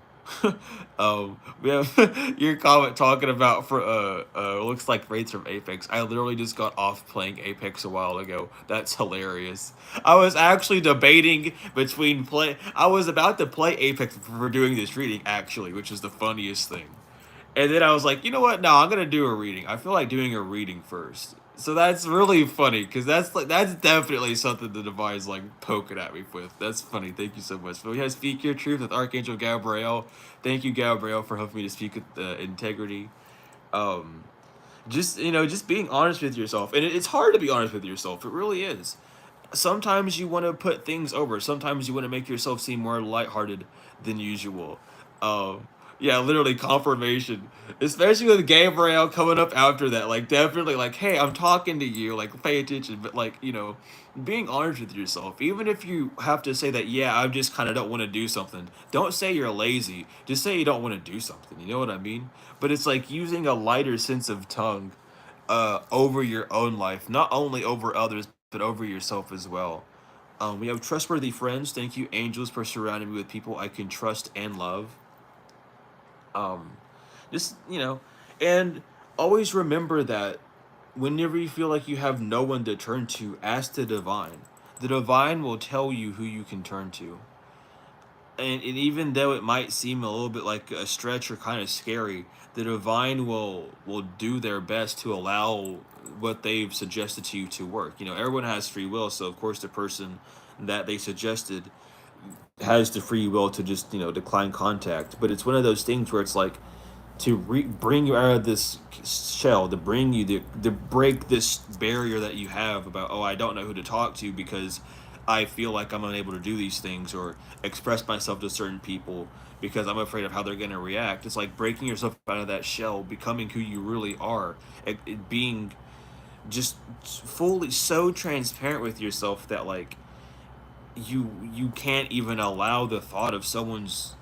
We have your comment talking about for looks like rates from Apex. I literally just got off playing Apex a while ago. That's hilarious. I was actually debating between play. I was about to play Apex for doing this reading, actually, which is the funniest thing. And then I was like, you know what? No, I'm gonna do a reading. I feel like doing a reading first. So that's really funny, because that's definitely something the divine's like poking at me with. That's funny. Thank you so much. But we have Speak Your Truth with Archangel Gabriel. Thank you, Gabriel, for helping me to speak with integrity. Um, just being honest with yourself, and it's hard to be honest with yourself. It really is. Sometimes you want to put things over. Sometimes you want to make yourself seem more lighthearted than usual. Yeah, literally confirmation. Especially with Gabriel coming up after that. Like, definitely, like, hey, I'm talking to you. Like, pay attention. But, like, being honest with yourself. Even if you have to say that, yeah, I just kind of don't want to do something. Don't say you're lazy. Just say you don't want to do something. You know what I mean? But it's like using a lighter sense of tongue over your own life, not only over others, but over yourself as well. We have trustworthy friends. Thank you, angels, for surrounding me with people I can trust and love. Um, just, and always remember that whenever you feel like you have no one to turn to, ask the divine. The divine will tell you who you can turn to. And even though it might seem a little bit like a stretch or kind of scary, the divine will do their best to allow what they've suggested to you to work. Everyone has free will, so of course the person that they suggested has the free will to just decline contact. But it's one of those things where it's like, to bring you out of this shell, to bring you to break this barrier that you have about, oh, I don't know who to talk to, because I feel like I'm unable to do these things or express myself to certain people because I'm afraid of how they're going to react. It's like breaking yourself out of that shell, becoming who you really are, it being just fully so transparent with yourself that like you can't even allow the thought of someone's,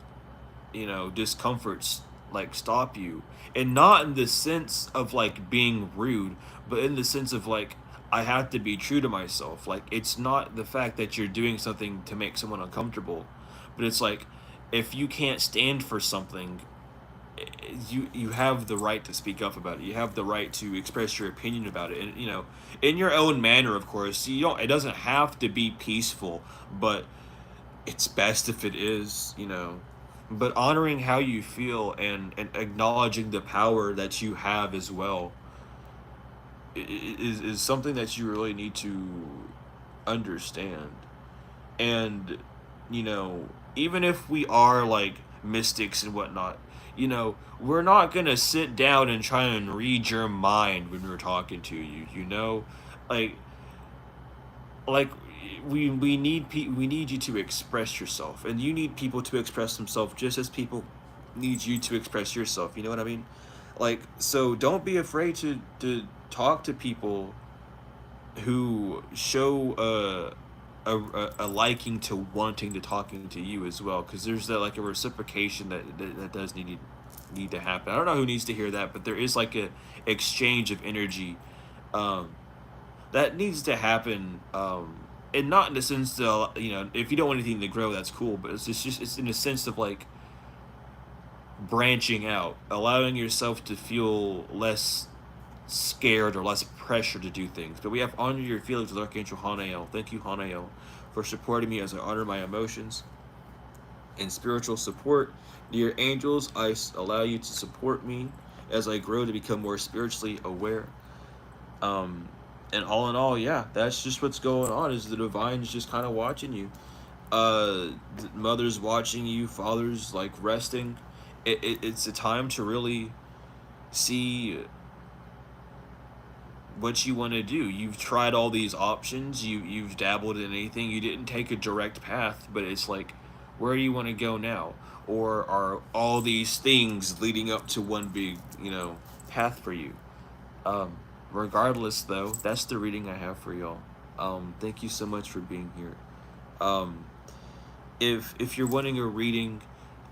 you know, discomforts like stop you. And not in the sense of like being rude, but in the sense of like I have to be true to myself. Like it's not the fact that you're doing something to make someone uncomfortable, but it's like if you can't stand for something, you have the right to speak up about it. You have the right to express your opinion about it, and you know, in your own manner, of course. You don't. It doesn't have to be peaceful, but it's best if it is. You know, but honoring how you feel and acknowledging the power that you have as well is something that you really need to understand. And you know, even if we are like mystics and whatnot, you know, we're not gonna sit down and try and read your mind when we're talking to you, you know, like like we need you to express yourself, and you need people to express themselves just as people need you to express yourself, you know what I mean? Like, so don't be afraid to talk to people who show a liking to wanting to talking to you as well, because there's that like a reciprocation that does need to happen. I don't know who needs to hear that, but there is like a exchange of energy um that needs to happen, and not in the sense that, you know, if you don't want anything to grow, that's cool, but just it's in a sense of like branching out, allowing yourself to feel less scared or less pressure to do things. But we have honor your feelings with Archangel Hanael. Thank you, Hanael, for supporting me as I honor my emotions and spiritual support. Dear angels, allow you to support me as I grow to become more spiritually aware. Um, and all in all, yeah, that's just what's going on. Is the divine's just kind of watching you. The mother's watching you. Father's like resting. It's a time to really see what you want to do. You've tried all these options. You've dabbled in anything. You didn't take a direct path, but it's like, where do you want to go now? Or are all these things leading up to one big, you know, path for you? Um, Regardless, though, that's the reading I have for y'all. Thank you so much for being here. Um, if you're wanting a reading,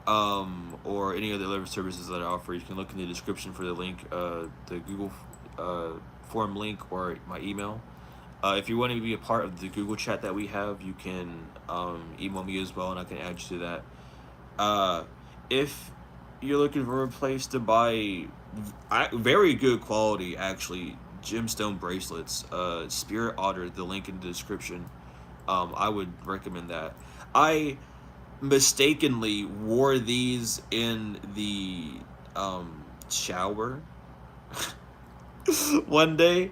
or any other services that I offer, you can look in the description for the link, the Google form link, or my email. If you want to be a part of the Google chat that we have, you can email me as well, and I can add you to that. If you're looking for a place to buy very good quality, actually, gemstone bracelets, Spirit Otter, the link in the description, I would recommend that. I mistakenly wore these in the shower one day,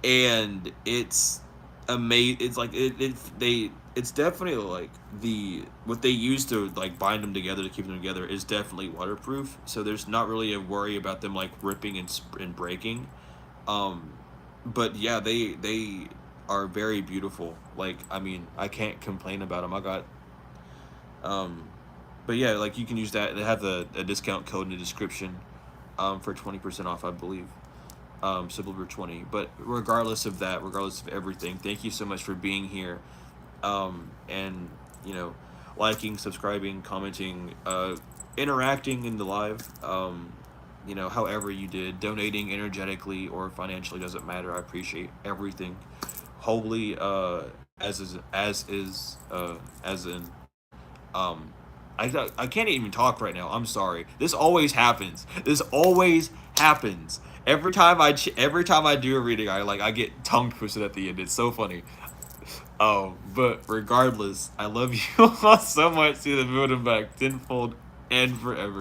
and it's amazing. It's like it's definitely like the what they use to like bind them together to keep them together is definitely waterproof, so there's not really a worry about them like ripping and breaking. um but yeah, they are very beautiful. Like, I mean, I can't complain about them. I got um but yeah, like, you can use that. They have a discount code in the description, for 20% off, I believe. Silver 20. But regardless of that, regardless of everything, thank you so much for being here. And you know, liking, subscribing, commenting, interacting in the live. You know, however you did, donating energetically or financially, doesn't matter. I appreciate everything. Wholly, as in, um, I can't even talk right now. I'm sorry. This always happens. This always happens. Every time I do a reading, I get tongue twisted at the end. It's so funny. But regardless, I love you all so much. See the moon and back tenfold and forever.